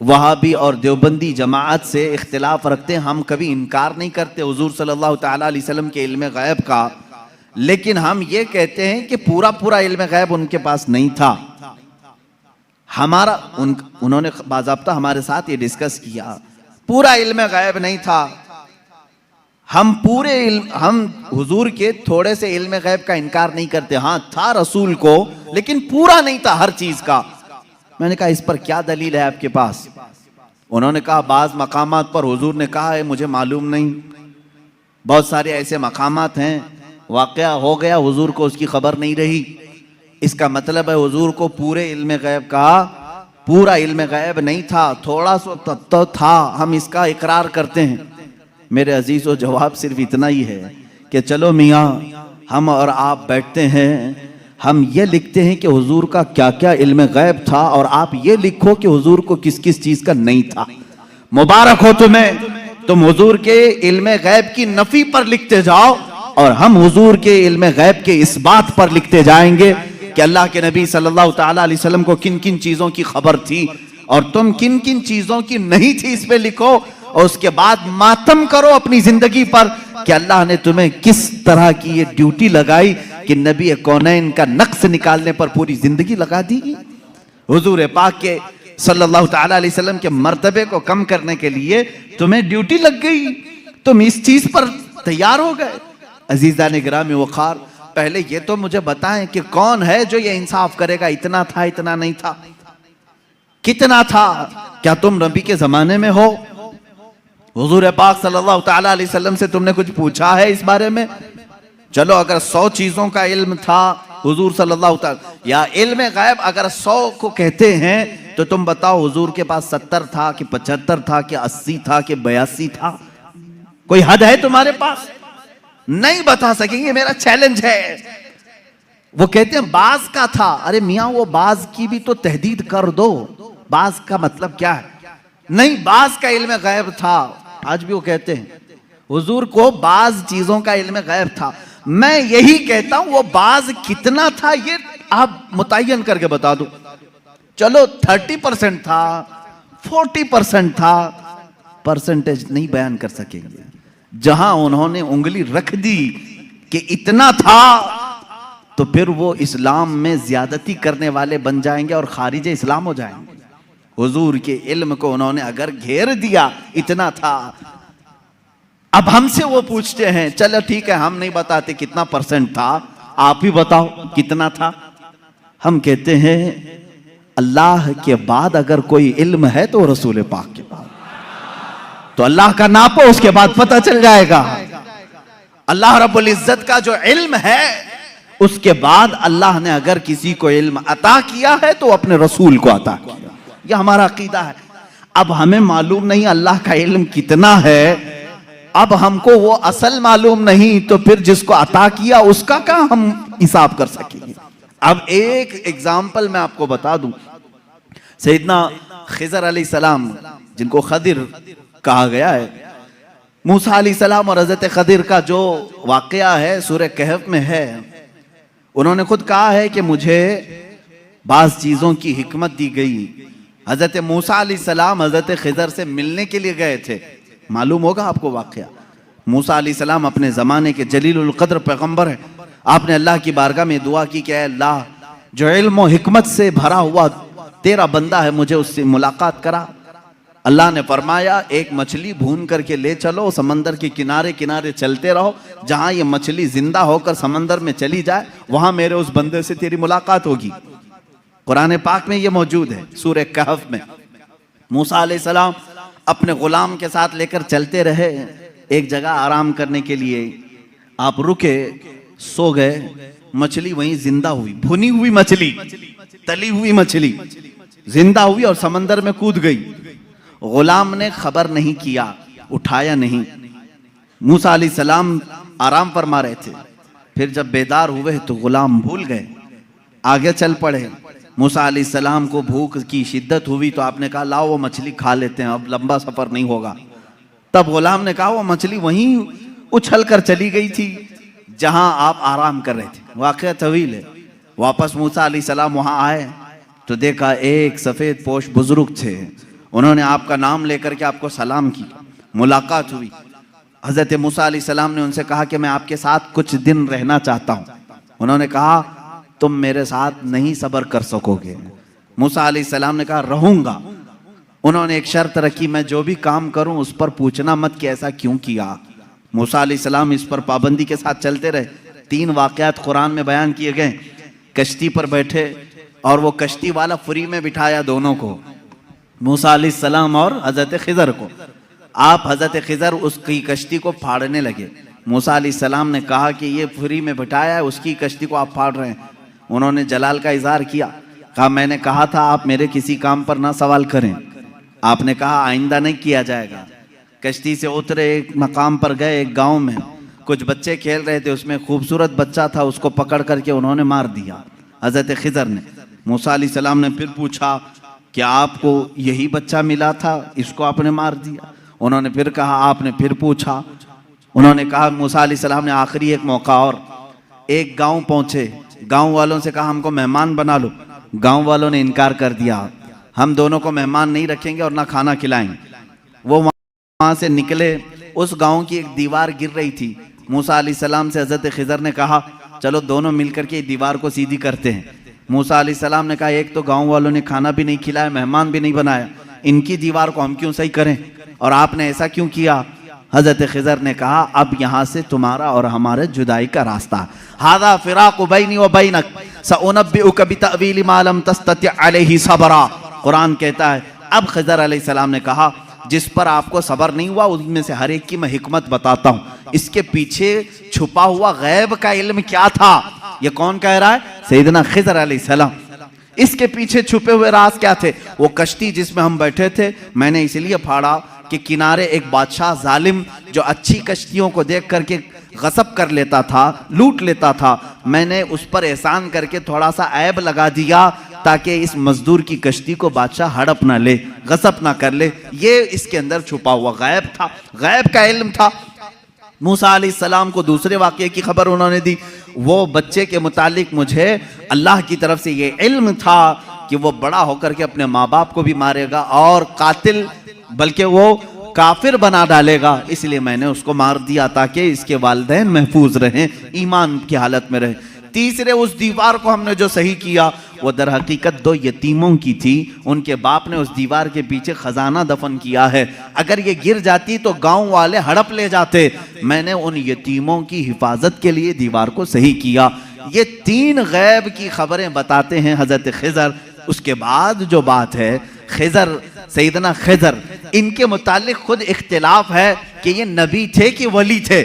वहाबी और देवबंदी जमात से इख्तिलाफ रखते हैं। हम कभी इनकार नहीं करते हुजूर सल्लल्लाहु तआला अलैहि वसल्लम के इल्म गैब का, लेकिन हम ये कहते हैं कि पूरा पूरा इल्म गैब उनके पास नहीं था। हमारा उन्होंने बाज़ाब्ता हमारे साथ ये डिस्कस किया, पूरा इल्म गैब नहीं था। हम हम हुजूर के थोड़े से इल्म गैब का इनकार नहीं करते, हाँ था रसूल को, लेकिन पूरा नहीं था हर चीज का। मैंने कहा इस पर क्या दलील है आपके पास? उन्होंने कहा बाज़ मकामात पर हुजूर ने कहा है मुझे मालूम नहीं, बहुत सारे ऐसे मकामात हैं वाक़या हो गया, हुजूर को उसकी खबर नहीं रही। इसका मतलब है हुजूर को पूरे इल्म गैब का पूरा इल्म गैब नहीं था, थोड़ा सा तो था, हम इसका इकरार करते हैं। मेरे अजीज़ों, जवाब सिर्फ इतना ही है कि चलो मियाँ, हम और आप बैठते हैं, हम ये लिखते हैं कि हुजूर का क्या क्या इल्म गैब था, और आप ये लिखो कि हुजूर को किस किस चीज़ का नहीं था। मुबारक हो तुम्हें, तुम हुजूर के इल्म गैब की नफी पर लिखते जाओ, और हम हुजूर के इल्म गैब के इस बात पर लिखते जाएंगे कि अल्लाह के नबी सल्लल्लाहु तआला अलैहि वसल्लम को किन किन चीज़ों की खबर थी और तुम किन किन चीज़ों की नहीं थी, इस पे लिखो। और उसके बाद मातम करो अपनी जिंदगी पर कि अल्लाह ने तुम्हें किस तरह की ये ड्यूटी लगाई कि नबी कौनैन का नक्श निकालने पर पूरी जिंदगी लगा दी। हुजूर पाक के सल्लल्लाहु तआला अलैहि वसल्लम के मर्तबे को कम करने के लिए तुम्हें ड्यूटी लग गई, तुम इस चीज पर तैयार हो गए। अजीज़ान गिरामी वक़ार, पहले ये तो मुझे बताएं कि कौन है जो ये इंसाफ करेगा, इतना था इतना नहीं था, कितना था? क्या तुम नबी के जमाने में हो? हुजूर पाक सल्लल्लाहु तआला अलैहि वसल्लम से तुमने कुछ पूछा है इस बारे में? चलो अगर 100 चीजों का इल्म था हुजूर सल्लल्लाहु तआला, या इल्म गैब अगर 100 को कहते हैं तो तुम बताओ हुजूर के पास 70 था कि 75 था कि 80 था कि 82 था? कोई हद है तुम्हारे पास? नहीं बता सकेंगे, मेरा चैलेंज है। वो कहते हैं बाज का था। अरे मियां, वो बाज की भी तो तहदीद कर दो, बाज का मतलब क्या है? नहीं, बाज का इल्म गैब था। आज भी वो कहते हैं हुजूर को बाज चीजों का इल्म गैब था। मैं यही कहता हूं वो बाज कितना था ये आप मुतय्यन करके बता दो। चलो 30% था, 40% था, परसेंटेज नहीं बयान कर सकेंगे। जहां उन्होंने उंगली रख दी कि इतना था, तो फिर वो इस्लाम में ज्यादती करने वाले बन जाएंगे और खारिज इस्लाम हो जाएंगे। हुजूर के इल्म को उन्होंने अगर घेर दिया इतना था। अब हमसे वो पूछते हैं चलो ठीक है, हम नहीं बताते कितना परसेंट था, आप ही बताओ कितना था। हम कहते हैं अल्लाह के बाद अगर कोई इल्म है तो रसूल पाक के बाद, तो अल्लाह का नापो, उसके बाद पता चल जाएगा। अल्लाह रब्बुल इज्जत का जो इल्म है, उसके बाद अल्लाह ने अगर किसी को इल्म अता किया है तो अपने रसूल को अता किया। यह हमारा अकीदा है। अब हमें मालूम नहीं अल्लाह का इल्म कितना है, अब हमको वो असल मालूम नहीं, तो फिर जिसको अता किया उसका क्या हम हिसाब कर सकेंगे? अब एक एग्जाम्पल मैं आपको बता दूं। सैयदना खिज़र अलैहिस्सलाम, जिनको खदिर कहा गया है, मूसा अलैहिस्सलाम और हजरत खदिर का जो वाकया है सूरह कहफ में है, उन्होंने खुद कहा है कि मुझे बाज़ चीज़ों की हिकमत दी गई। हजरत मूसा अलैहिस्सलाम हजरत खिदर से मिलने के लिए गए थे, मालूम होगा आपको वाकया। मूसा अलैहिस्सलाम अपने ज़माने के जलीलुल क़द्र पैगम्बर हैं। आपने अल्लाह की बारगाह में दुआ की कि अल्लाह, जो इल्म और हिकमत से भरा हुआ तेरा बंदा है, मुझे उससे मुलाकात करा। अल्लाह ने फरमाया, एक मछली भून करके ले चलो, समंदर के किनारे किनारे चलते रहो, जहां ये मछली जिंदा होकर समंदर में चली जाए वहां मेरे उस बंदे से तेरी मुलाकात होगी। कुरान पाक में ये मौजूद है सूरह कहफ में। मूसा अलैहिस्सलाम अपने गुलाम के साथ लेकर चलते रहे, एक जगह आराम करने के लिए आप रुके, सो गए, मछली वहीं जिंदा हुई, भुनी हुई मछली, तली हुई मछली जिंदा हुई और समंदर में कूद गई। गुलाम ने खबर नहीं किया, उठाया नहीं। मूसा अलैहिस्सलाम आराम फरमा रहे थे, फिर जब बेदार हुए तो गुलाम भूल गए, आगे चल पड़े। मूसा अलैहिस्सलाम को भूख की शिद्दत हुई तो आपने कहा लाओ वो मछली खा लेते हैं, अब लंबा सफर नहीं होगा। तब गुलाम ने कहा वो मछली वहीं उछल कर चली गई थी जहां आप आराम कर रहे थे। वाकया तवील है। वापस मूसा अलैहिस्सलाम वहां आए तो देखा एक सफेद पोश बुजुर्ग थे, उन्होंने आपका नाम लेकर के आपको सलाम की, मुलाकात हुई। हजरत मूसा अलैहिस्सलाम ने उनसे कहा कि मैं आपके साथ कुछ दिन रहना चाहता हूं। उन्होंने कहा तुम मेरे साथ नहीं सब्र कर सकोगे। मूसा अलैहिस्सलाम ने कहा रहूंगा। उन्होंने एक शर्त रखी, मैं जो भी काम करूं उस पर पूछना मत कि ऐसा क्यों किया। मूसा अलैहिस्सलाम इस पर पाबंदी के साथ चलते रहे। 3 वाकयात कुरान में बयान किए गए। कश्ती पर बैठे और वो कश्ती वाला फ्री में बिठाया दोनों को, मूसा अलैहिस्सलाम और हजरत खिदर को। आप हजरत खिदर उसकी कश्ती को फाड़ने लगे। मूसा अलैहिस्सलाम ने कहा कि ये फ्री में बिठाया है, उसकी कश्ती को आप फाड़ रहे हैं। उन्होंने जलाल का इजहार किया, कहा मैंने कहा था आप मेरे किसी काम पर ना सवाल करें। आपने कहा आइंदा नहीं किया जाएगा। कश्ती से उतरे, एक मकाम पर गए, एक गांव में कुछ बच्चे खेल रहे थे, उसमें खूबसूरत बच्चा था, उसको पकड़ करके उन्होंने मार दिया हजरत खिदर ने। मूसा अलैहिस्सलाम ने फिर पूछा क्या आपको यही बच्चा मिला था, इसको आपने मार दिया? उन्होंने फिर कहा। आपने फिर पूछा। उन्होंने कहा मूसा अलैहिस्सलाम ने आखिरी एक मौका और, एक गांव पहुंचे, गांव वालों से कहा हमको मेहमान बना लो। गांव वालों ने इनकार कर दिया, हम दोनों को मेहमान नहीं रखेंगे और ना खाना खिलाएंगे। वो वहां से निकले, उस गांव की एक दीवार गिर रही थी। मूसा अलैहिस्सलाम से हजरत खिदर ने कहा चलो दोनों मिलकर के दीवार को सीधी करते हैं। मूसा अलैहिस्सलाम ने कहा एक तो गांव वालों ने खाना भी नहीं खिलाया, मेहमान भी नहीं बनाया, इनकी दीवार को हम क्यों सही करें, और आपने ऐसा क्यों किया? हजरत खिदर ने कहा अब यहाँ से तुम्हारा और हमारे जुदाई का रास्ता, हादा फिराकु बैनी व बैनक सउनब्बिउका बितअवील मा लम तस्तति अलैहि सबरा। कुरान कहता है अब खिदर अलैहिस्सलाम ने कहा जिस पर आपको सबर नहीं हुआ उनमें से हर एक की मैं हिकमत बताता हूँ, इसके पीछे छुपा हुआ गैब का इल्म क्या था। ये कौन कह रहा है? सैयदना खिदर अलैहिस्सलाम। इसके पीछे छुपे हुए राज क्या थे? वो कश्ती जिसमें हम बैठे थे, मैंने इसलिए फाड़ा कि किनारे एक बादशाह जालिम जो अच्छी कश्तियों को देख करके गसब कर लेता था, लूट लेता था, मैंने उस पर एहसान करके थोड़ा सा ऐब लगा दिया ताकि इस मजदूर की कश्ती को बादशाह हड़प ना ले, गसब ना कर ले। ये इसके अंदर छुपा हुआ गैब था, गैब का इल्म था। मूसा अलैहिस्सलाम को दूसरे वाक़ये की खबर उन्होंने दी। वो बच्चे के मुतालिक मुझे अल्लाह की तरफ से ये इल्म था कि वो बड़ा होकर के अपने माँ बाप को भी मारेगा और कातिल बल्कि वो काफिर बना डालेगा, इसलिए मैंने उसको मार दिया ताकि इसके वालिदैन महफूज रहें, ईमान की हालत में रहें। तीसरे, उस दीवार को हमने जो सही किया वो दर हकीकत 2 यतीमों की थी, उनके बाप ने उस दीवार के पीछे खजाना दफन किया है, अगर ये गिर जाती तो गांव वाले हड़प ले जाते। मैंने उन यतीमों की हिफाजत के लिए दीवार को सही किया। ये 3 गैब की खबरें बताते हैं हजरत खिदर। उसके बाद जो बात है खिदर, सैयदना खिदर, इनके मुतालिक खुद इख्तिलाफ है कि ये नबी थे कि वली थे,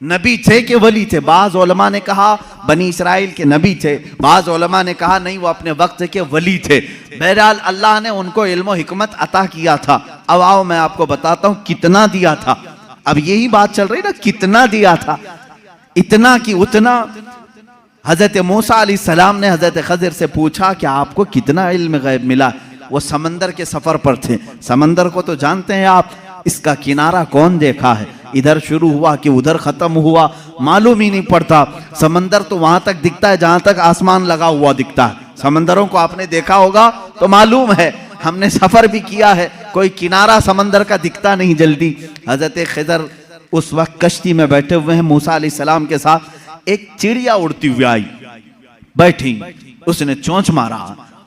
नबी थे कि वली थे। बाज़ उलमा ने कहा बनी इसराइल के नबी थे, बाज़ उलमा ने कहा नहीं वो अपने वक्त के वली थे। बहरहाल अल्लाह ने उनको इल्म हिकमत अता किया था। अब आओ मैं आपको बताता हूँ कितना दिया था। अब यही बात चल रही ना, कितना दिया था, इतना कि उतना। हजरत मूसा अलैहिस्सलाम ने हजरत खिदर से पूछा कि आपको कितना इल्म गैब मिला? वो समंदर के सफर पर थे। समंदर को तो जानते हैं आप, इसका किनारा कौन देखा है, इधर शुरू हुआ कि उधर खत्म हुआ, मालूम ही नहीं पड़ता। समंदर तो वहां तक दिखता है जहां तक आसमान लगा हुआ दिखता है। समंदरों को आपने देखा होगा तो मालूम है, हमने सफर भी किया है, कोई किनारा समंदर का दिखता नहीं जल्दी। हजरत खिदर उस वक्त कश्ती में बैठे हुए हैं मूसा अलैहिस्सलाम के साथ, एक चिड़िया उड़ती हुई आई, बैठी, उसने चोंच मारा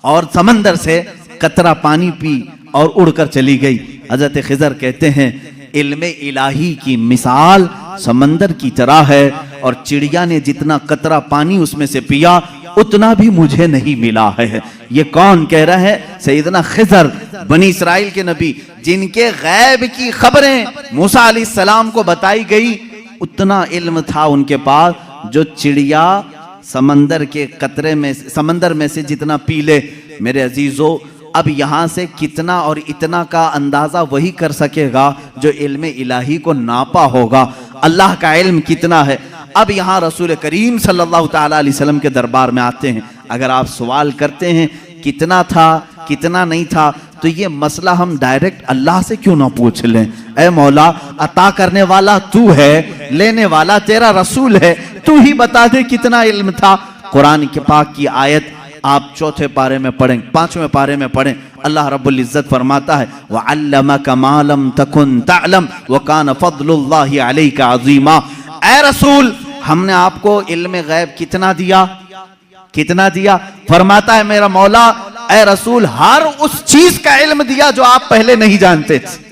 और समंदर से कतरा पानी पी और उड़कर चली गई। हजरत खिदर कहते हैं इल्मे इलाही की मिसाल समंदर की तरह है, और चिड़िया ने जितना कतरा पानी उसमें से पिया उतना भी मुझे नहीं मिला है। ये कौन कह रहा है? सैयदना खिदर, बनी इस्राइल के नबी, जिनके गैब की खबरें मूसा अलैहिस्सलाम को बताई गई, उतना इल्म था उनके पास जो चिड़िया समंदर के कतरे में, समंदर में से जितना पी ले। मेरे अजीजों, अब यहां से कितना और इतना का अंदाजा वही कर सकेगा जो इल्म इलाही को नापा होगा। अल्लाह का इल्म कितना है। अब यहां रसूल करीम सल्लल्लाहु ताला अलैहि वसल्लम के दरबार में आते हैं। अगर आप सवाल करते हैं कितना था कितना नहीं था, तो ये मसला हम डायरेक्ट अल्लाह से क्यों ना पूछ लें? ऐ मौला, अता करने वाला तू है, लेने वाला तेरा रसूल है, तू ही बता दे कितना इल्म था। कुरान के पाक की आयत आप चौथे पारे में पढ़ें, पांचवें पारे में पढ़ें, अल्लाह रब्बुल इज्जत फरमाता है वअल्लमका मा लम तकुन तअलम व कान फज़लुल्लाहि अलैका अज़ीमा। ऐ रसूल, हमने आपको इल्म गैब कितना दिया? कितना दिया? फरमाता है मेरा मौला, ऐ रसूल, हर उस चीज का इल्म दिया जो आप पहले नहीं जानते थे।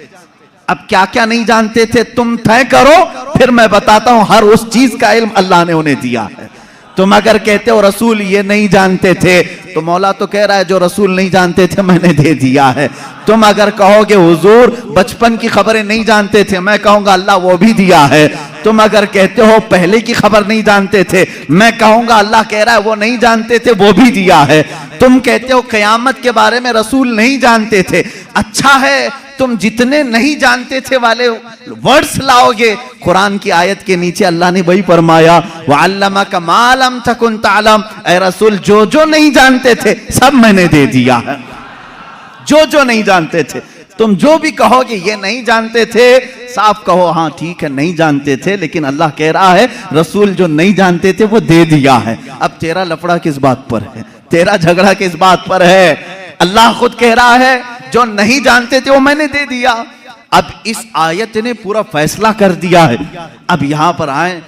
अब क्या क्या नहीं जानते थे तुम तय करो, फिर मैं बताता हूं। हर उस चीज का इल्म अल्लाह ने उन्हें दिया है। तुम अगर कहते हो रसूल ये नहीं जानते थे, तो मौला तो कह रहा है जो रसूल नहीं जानते थे मैंने दे दिया है। तुम अगर कहोगे हुजूर बचपन की खबरें नहीं जानते थे, मैं कहूंगा अल्लाह वो भी दिया है। तुम अगर कहते हो पहले की खबर नहीं जानते थे, मैं कहूंगा अल्लाह कह रहा है वो नहीं जानते थे, वो भी दिया है। तुम कहते हो क़यामत के बारे में रसूल नहीं जानते थे, अच्छा है, तुम जितने नहीं जानते थे वाले वर्ड्स लाओगे, कुरान की आयत के नीचे अल्लाह ने वही फरमाया वअल्लमका मा लम तकुन तअलम। ऐ रसूल, जो जो नहीं जानते थे सब मैंने दे दिया है। जो जो नहीं जानते थे, तुम जो भी कहोगे ये नहीं जानते थे, साफ कहो हाँ ठीक है नहीं जानते थे, लेकिन अल्लाह कह रहा है रसूल जो नहीं जानते थे वो दे दिया है। अब तेरा लफड़ा किस बात पर है? तेरा झगड़ा किस बात पर है? अल्लाह खुद कह रहा है जो नहीं जानते थे वो मैंने दे दिया। अब इस आयत ने पूरा फैसला कर दिया है। अब यहां पर आए,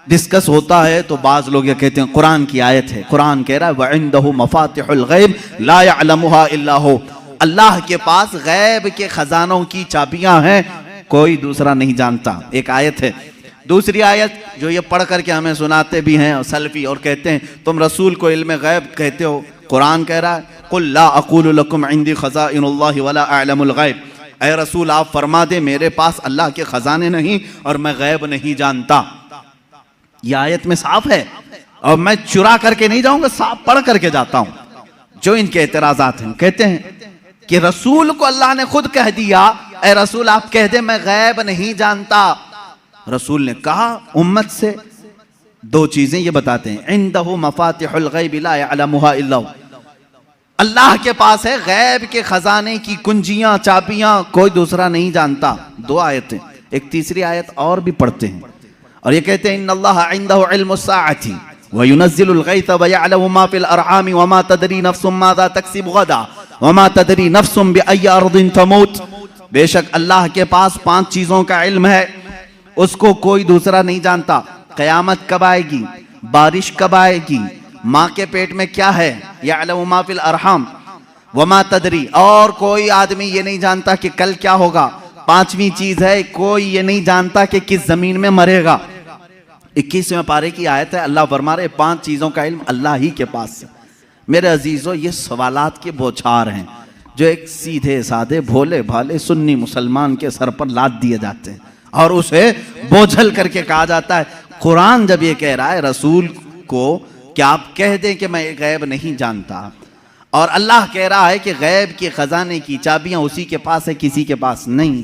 डिस्कस होता है तो बाज लोग ये कहते हैं कुरान की आयत है, कुरान कह रहा है वइंदहु मफातिहुल गैब ला यअलमुहा इल्ला हु। अल्लाह के पास गैब के खजानों की चाबियां हैं, कोई दूसरा नहीं जानता। एक आयत है। दूसरी आयत जो ये पढ़ करके हमें सुनाते भी हैं और सल्फी, और कहते हैं तुम रसूल को इल्म गैब कहते हो। कुरान कह रहा है कुल ला अक़ूलु लकुम इंदी खज़ाइनुल्लाहि वला अअलमुल गैब। ऐ रसूल आप फरमा दे मेरे पास अल्लाह के खजाने नहीं और मैं गैब नहीं जानता। यह आयत में साफ है, और मैं चुरा करके नहीं जाऊंगा, साफ पढ़ करके जाता हूं। जो इनके एतराजात हैं, कहते हैं कि रसूल को अल्लाह ने खुद कह दिया ऐ रसूल आप कह दे मैं गैब नहीं जानता। रसूल ने कहा उम्मत से दो चीजें ये बताते हैं, इंदहु मफातिहुल गैब ला यअलमुहा इल्ला हु। अल्लाह के पास है गैब के खजाने की कुंजियां, चाबियां, कोई दूसरा नहीं जानता। दो आयतें, एक तीसरी आयत और भी पढ़ते हैं और ये कहते हैं इन्नल्लाह इंदहु इल्मुस्साअति व युनज़्ज़िलुल गैथ व यअलमु मा फिल अरहाम व मा तदरी नफ्सुम माज़ा तक्सिबु गदा व मा तदरी नफ्सुम बिअय्यि अर्दिन तमूत। बेशक अल्लाह के पास 5 चीजों का इल्म है, उसको कोई दूसरा नहीं जानता। क़यामत कब आएगी, बारिश कब आएगी, माँ के पेट में क्या है, यअलमु मा फिल अरहाम व मा तदरी, और कोई आदमी ये नहीं जानता कि कल क्या होगा। 5वीं चीज है कोई ये नहीं जानता कि किस जमीन में मरेगा। 21वें पारे की आयत है, अल्लाह फरमा रहे 5 चीजों का इल्म अल्लाह ही के पास है। मेरे अजीजों, ये सवालात के बौछार हैं जो एक सीधे साधे भोले भाले सुन्नी मुसलमान के सर पर लाद दिए जाते हैं और उसे बोझल करके कहा जाता है। कुरान जब ये कह रहा है रसूल को कि आप कह दें कि मैं गैब नहीं जानता, और अल्लाह कह रहा है कि गैब के खजाने की चाबियां उसी के पास है, किसी के पास नहीं,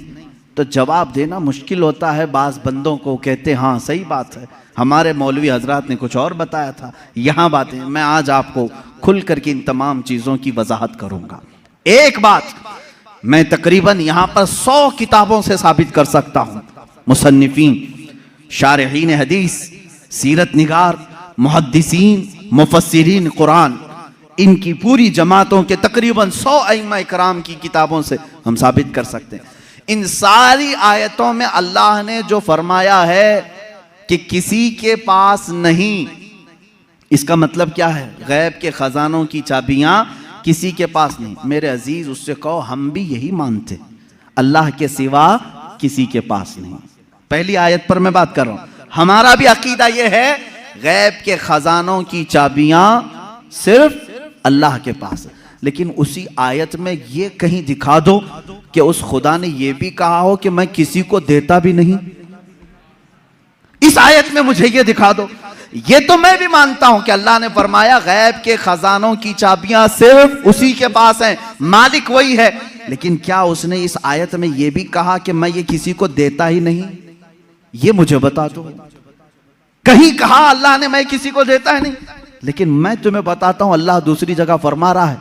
तो जवाब देना मुश्किल होता है। बाज बंदों को कहते हैं हाँ सही बात है, हमारे मौलवी हजरात ने कुछ और बताया था, यहाँ बातें। मैं आज आपको खुल करके इन तमाम चीज़ों की वजाहत करूँगा। एक बात मैं तकरीबन यहां पर 100 किताबों से साबित कर सकता हूं। मुसन्निफीन, शारहीन हदीस, सीरत निगार, मुहद्दिसीन, मुफस्सिरीन कुरान, इनकी पूरी जमातों के तकरीबन 100 अइम्मा इकराम की किताबों से हम साबित कर सकते हैं। इन सारी आयतों में अल्लाह ने जो फरमाया है कि किसी के पास नहीं, इसका मतलब क्या है? गैब के खजानों की चाबियां किसी के पास नहीं। मेरे अजीज, उससे कहो हम भी यही मानते, अल्लाह के सिवा किसी के पास नहीं। पहली आयत पर मैं बात कर रहा हूं, हमारा भी अकीदा यह है गैब के खजानों की चाबियां सिर्फ अल्लाह के पास है। लेकिन उसी आयत में ये कहीं दिखा दो कि उस खुदा ने यह भी कहा हो कि मैं किसी को देता भी नहीं। इस आयत में मुझे ये दिखा दो। ये तो मैं भी मानता हूं कि अल्लाह ने फरमाया गैब के खजानों की चाबियां सिर्फ उसी के पास हैं, मालिक वही है। लेकिन क्या उसने इस आयत में यह भी कहा कि मैं ये किसी को देता ही नहीं? ये मुझे बता दो। कहीं कहा अल्लाह ने मैं किसी को देता ही नहीं? लेकिन मैं तुम्हें बताता हूं, अल्लाह दूसरी जगह फरमा रहा है,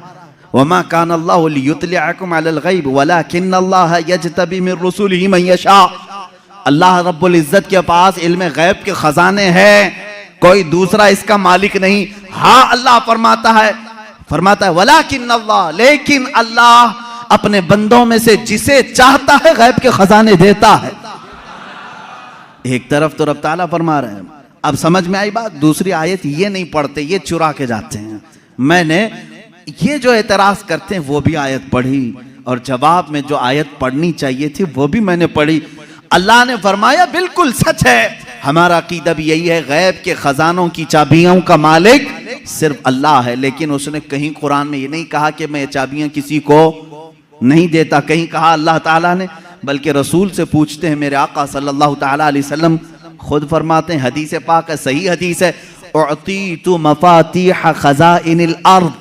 वमा कान अल्लाहु लियुत्लिअकुम अलल गैब वलाकिन्नल्लाह यज्तबी मिन रुसुलिही मन यशा। अल्लाह रब्बुल इज्जत के पास इल्म गैब के खजाने हैं, कोई दूसरा इसका मालिक नहीं। हाँ, अल्लाह फरमाता है वलाकिन्नल्लाह, लेकिन अल्लाह अपने बंदों में से जिसे चाहता है गैब के खजाने देता है। एक तरफ तो रब ताला फरमा रहे हैं, अब समझ में आई बात। दूसरी आयत ये नहीं पढ़ते, ये चुरा के जाते हैं। मैंने ये जो एतराज करते हैं वो भी आयत पढ़ी, और जवाब में जो आयत पढ़नी चाहिए थी वो भी मैंने पढ़ी। अल्लाह ने फरमाया बिल्कुल सच है, हमारा अकीदा भी यही है, गैब के खजानों की चाबियों का मालिक सिर्फ अल्लाह है। लेकिन उसने कहीं कुरान में ये नहीं कहा कि मैं ये चाबियां किसी को नहीं देता, कहीं कहा अल्लाह ताला ने, बल्कि रसूल से पूछते हैं। मेरे आका सल्लल्लाहु ताला अलैहि वसल्लम खुद फरमाते हैं, हदीस पाक है, सही हदीस है, उअतीतु मफातीह खज़ाइनिल अर्द।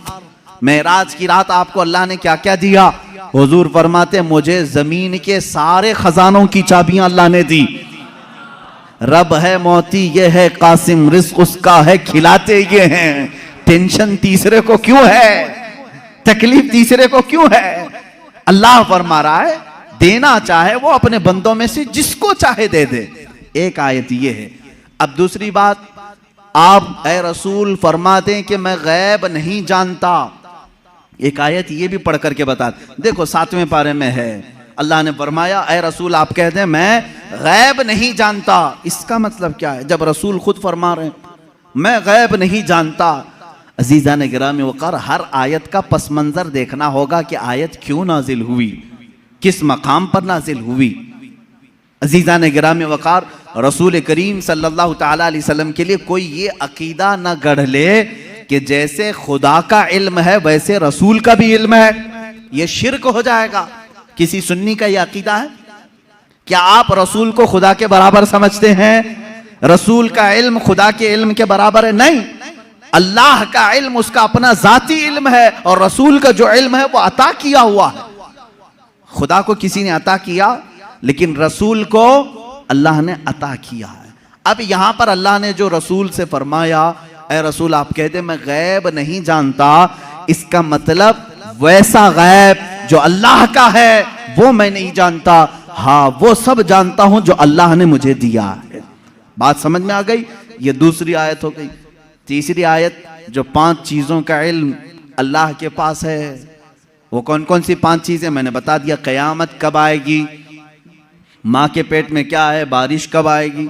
मेराज की रात आपको अल्लाह ने क्या क्या दिया? हुजूर फरमाते हैं, मुझे जमीन के सारे खजानों की चाबियां अल्लाह ने दी। रब है मोती ये है कासिम, रिस्क उसका है खिलाते ये हैं। टेंशन तीसरे को क्यों है? तकलीफ तीसरे को क्यों है? अल्लाह फरमा रहा है देना चाहे वो अपने बंदों में से जिसको चाहे दे दे। एक आयत ये है। अब दूसरी बात, आप ऐ रसूल फरमा दें कि मैं गैब नहीं जानता। एक आयत ये भी पढ़ करके बता, देखो 7वें पारे में है, अल्लाह ने फरमाया ऐ रसूल आप कह दें मैं गैब नहीं जानता। इसका मतलब क्या है? जब रसूल खुद फरमा रहे हैं मैं गैब नहीं जानता। अजीज़ान गिरामी वक़ार, हर आयत का पस मंज़र देखना होगा कि आयत क्यों नाजिल हुई, किस मकाम पर नाजिल हुई। अजीज़ान गिरामी वक़ार, रसूल करीम सल्लल्लाहु ताला अलैहि वसल्लम के लिए कोई ये अकीदा न गढ़ ले कि जैसे खुदा का इल्म है वैसे रसूल का भी इल्म है। ये शिर्क हो जाएगा। किसी सुन्नी का ये अकीदा है? क्या आप रसूल को खुदा के बराबर समझते हैं? रसूल का इल्म खुदा के इल्म के बराबर है? नहीं। अल्लाह का इल्म उसका अपना जाती इल्म है, और रसूल का जो इल्म है वो अता किया हुआ है। खुदा को किसी ने अता किया, लेकिन रसूल को अल्लाह ने अता किया है। अब यहां पर अल्लाह ने जो रसूल से फरमाया ऐ रसूल आप कहते मैं गैब नहीं जानता, इसका मतलब वैसा गैब जो अल्लाह का है वो मैं नहीं जानता, हाँ वो सब जानता हूं जो अल्लाह ने मुझे दिया है। बात समझ में आ गई? ये दूसरी आयत हो गई। तीसरी आयत, जो 5 चीजों का इल्म अल्लाह के पास है, वो कौन कौन सी 5 चीजें मैंने बता दिया। कयामत कब आएगी, माँ के पेट में क्या है, बारिश कब आएगी,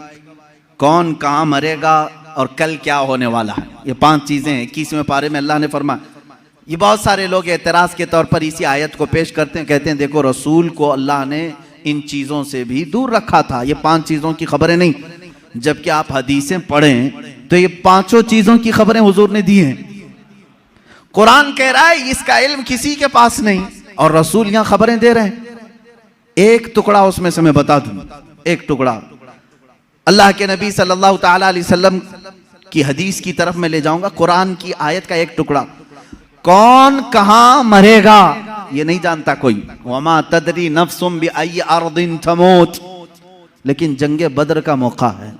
कौन कहाँ मरेगा, और कल क्या होने वाला है। ये 5 चीजें 21वें पारे में अल्लाह ने फरमाया। ये बहुत सारे लोग एतराज के तौर पर इसी आयत को पेश करते हैं, कहते हैं देखो रसूल को अल्लाह ने इन चीजों से भी दूर रखा था, ये 5 चीजों की खबरें नहीं। जबकि आप हदीसें पढ़ें तो ये 5 चीजों की खबरें हुजूर ने दी हैं। कुरान कह रहा है इसका इल्म किसी के पास नहीं, और रसूल यहां खबरें दे रहे हैं। एक टुकड़ा उसमें से मैं बता दूं, एक टुकड़ा अल्लाह के नबी सल्लल्लाहु ताला अलैहि वसल्लम की हदीस की तरफ मैं ले जाऊंगा। कुरान की आयत का एक टुकड़ा, कौन कहां मरेगा ये नहीं जानता कोई। वमा तदरी नफ्सुम बिअय्यि अर्दिन तमूत। लेकिन जंगे बद्र का मौका है,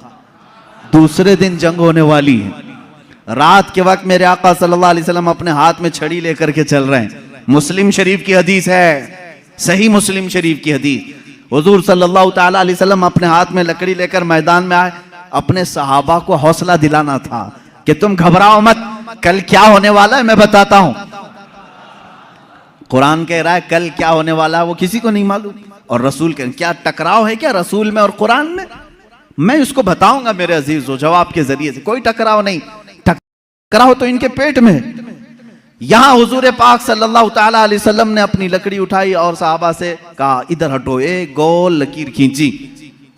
दूसरे दिन जंग होने वाली है। रात के वक्त मेरे आका सल्लल्लाहु अलैहि वसल्लम अपने हाथ में छड़ी लेकर के चल रहे हैं। मुस्लिम शरीफ की हदीस है, सही मुस्लिम शरीफ की हदीस, हुजूर सल्लल्लाहु ताला अलैहि वसल्लम अपने हाथ में लकड़ी लेकर मैदान में आए, अपने सहाबा को हौसला दिलाना था कि तुम घबराओ मत, कल क्या होने वाला है मैं बताता हूं। कुरान कह रहा है कल क्या होने वाला है वो किसी को नहीं मालूम, और रसूल कह क्या टकराव है क्या रसूल में और कुरान में? मैं इसको बताऊंगा मेरे अजीजों जवाब के जरिए से। कोई टकराव नहीं, टकराव तो इनके पेट में है। यहां हुजूर पाक सल्लल्लाहु ताला अलैहि वसल्लम ने अपनी लकड़ी उठाई और सहाबा से कहा इधर हटो, एक गोल लकीर खींची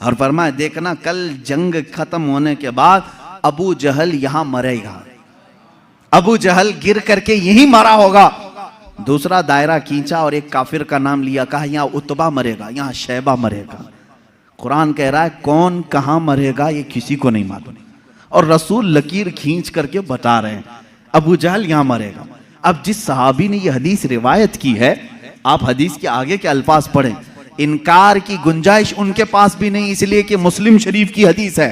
और फरमाया देखना कल जंग खत्म होने के बाद अबू जहल यहां मरेगा, अबू जहल गिर करके यही मरा होगा। दूसरा दायरा खींचा और एक काफिर का नाम लिया, कहा यहां उतबा मरेगा, यहां शैबा मरेगा। कुरान कह रहा है कौन कहां मरेगा ये किसी को नहीं मालूम, और रसूल लकीर खींच करके बता रहे हैं अबू जहल यहां मरेगा। अब जिस सहाबी ने ये हदीस रिवायत की है, आप हदीस के आगे के अल्फाज पढ़ें, इनकार की गुंजाइश उनके पास भी नहीं, इसलिए कि मुस्लिम शरीफ की हदीस है,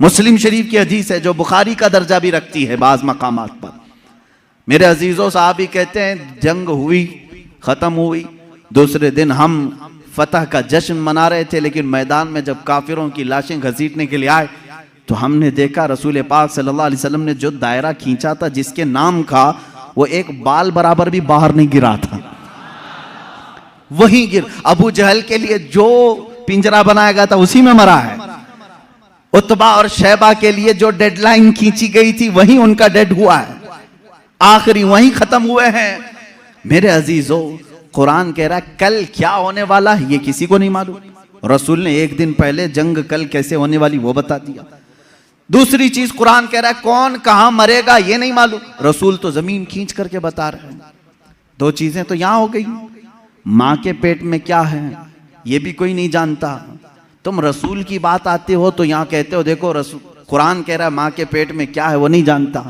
मुस्लिम शरीफ की हदीस है जो बुखारी का दर्जा भी रखती है बाज मकामात पर। मेरे अजीजों साहबी कहते हैं जंग हुई, खत्म हुई, दूसरे दिन हम फतह का जश्न मना रहे थे, लेकिन मैदान में जब काफिरों की लाशें घसीटने के लिए आए तो हमने देखा रसूल पाक सल्लल्लाहु अलैहि वसल्लम ने जो दायरा खींचा था जिसके नाम का, वो एक बाल बराबर भी बाहर नहीं गिरा था, वहीं गिर। अबू जहल के लिए जो पिंजरा बनाया गया था उसी में मरा है। उतबा और शैबा के लिए जो डेडलाइन खींची गई थी वहीं उनका डेड हुआ है, आखिरी वहीं खत्म हुए हैं। मेरे अजीजों कुरान कह रहा है कल क्या होने वाला है ये किसी को नहीं मालूम, रसूल ने एक दिन पहले जंग कल कैसे होने वाली वो बता दिया। दूसरी चीज कुरान कह रहा है कौन कहां मरेगा ये नहीं मालूम, रसूल तो जमीन खींच करके बता रहे हैं। दो चीजें तो यहां हो गई, मां के पेट में क्या है ये भी कोई नहीं जानता, तुम रसूल की बात आते हो तो यहां कहते हो देखो रसूल, कुरान कह रहा है मां के पेट में क्या है वो नहीं जानता।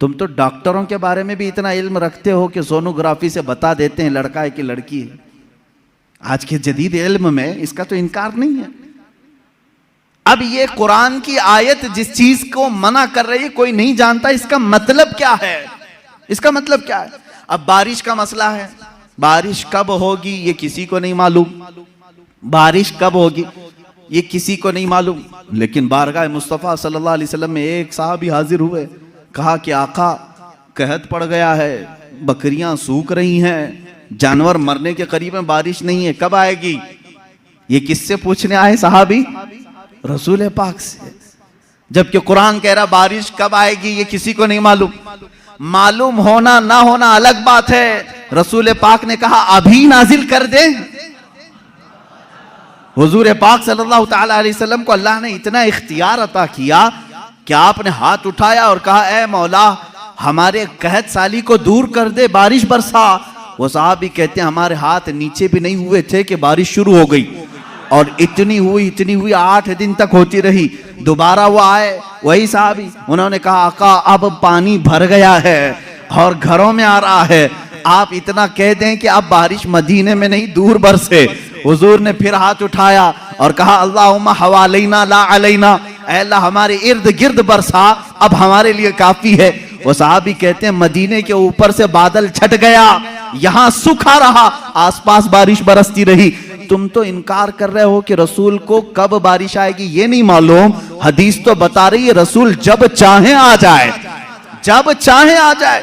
तुम तो डॉक्टरों के बारे में भी इतना इल्म रखते हो कि सोनोग्राफी से बता देते हैं लड़का है कि लड़की है। आज के जदीद इल्म में इसका तो इनकार नहीं है। अब ये कुरान की आयत जिस चीज को मना कर रही है कोई नहीं जानता, इसका मतलब क्या है, इसका मतलब क्या है? अब बारिश का मसला है, बारिश कब होगी ये किसी को नहीं मालूम, बारिश कब होगी ये किसी को नहीं मालूम। लेकिन बारगाह मुस्तफ़ा सल्लल्लाहु अलैहि वसल्लम में एक साहबी हाजिर हुए, कहा कि आका कहत पड़ गया है, बकरियां सूख रही हैं, जानवर मरने के करीब में, बारिश नहीं है, कब आएगी? ये किससे पूछने आए साहबी? रसूल पाक से। जबकि कुरान कह रहा बारिश कब आएगी ये किसी को नहीं मालूम। मालूम होना ना होना अलग बात है, रसूल पाक ने कहा अभी नाजिल कर दे। हुजूर पाक सल्लल्लाहु ताला अलैहि वसल्लम को अल्लाह ने इतना इख्तियार अता किया कि आपने हाथ उठाया और कहा ए मौला हमारे कहत साली को दूर कर दे, बारिश बरसा। वो साहबी कहते हैं हमारे हाथ नीचे भी नहीं हुए थे कि बारिश शुरू हो गई, और इतनी हुई 8 दिन तक होती रही। दोबारा वो आए वही साहबी, उन्होंने कहा आका अब पानी भर गया है और घरों में आ रहा है, आप इतना कह दें कि अब बारिश मदीने में नहीं दूर बरसे। हुजूर ने फिर हाथ उठाया और कहा अल्लाहुम्मा हवालैना ला अलैना, ऐ अल्लाह हमारे इर्द गिर्द बरसा, अब हमारे लिए काफी है। वो साहबी कहते हैं मदीने के ऊपर से बादल छट गया, यहां सूखा रहा, आसपास बारिश बरसती रही। तुम तो इनकार कर रहे हो कि रसूल को कब बारिश आएगी ये नहीं मालूम, हदीस तो बता रही है रसूल जब चाहे आ जाए, जब चाहे आ जाए।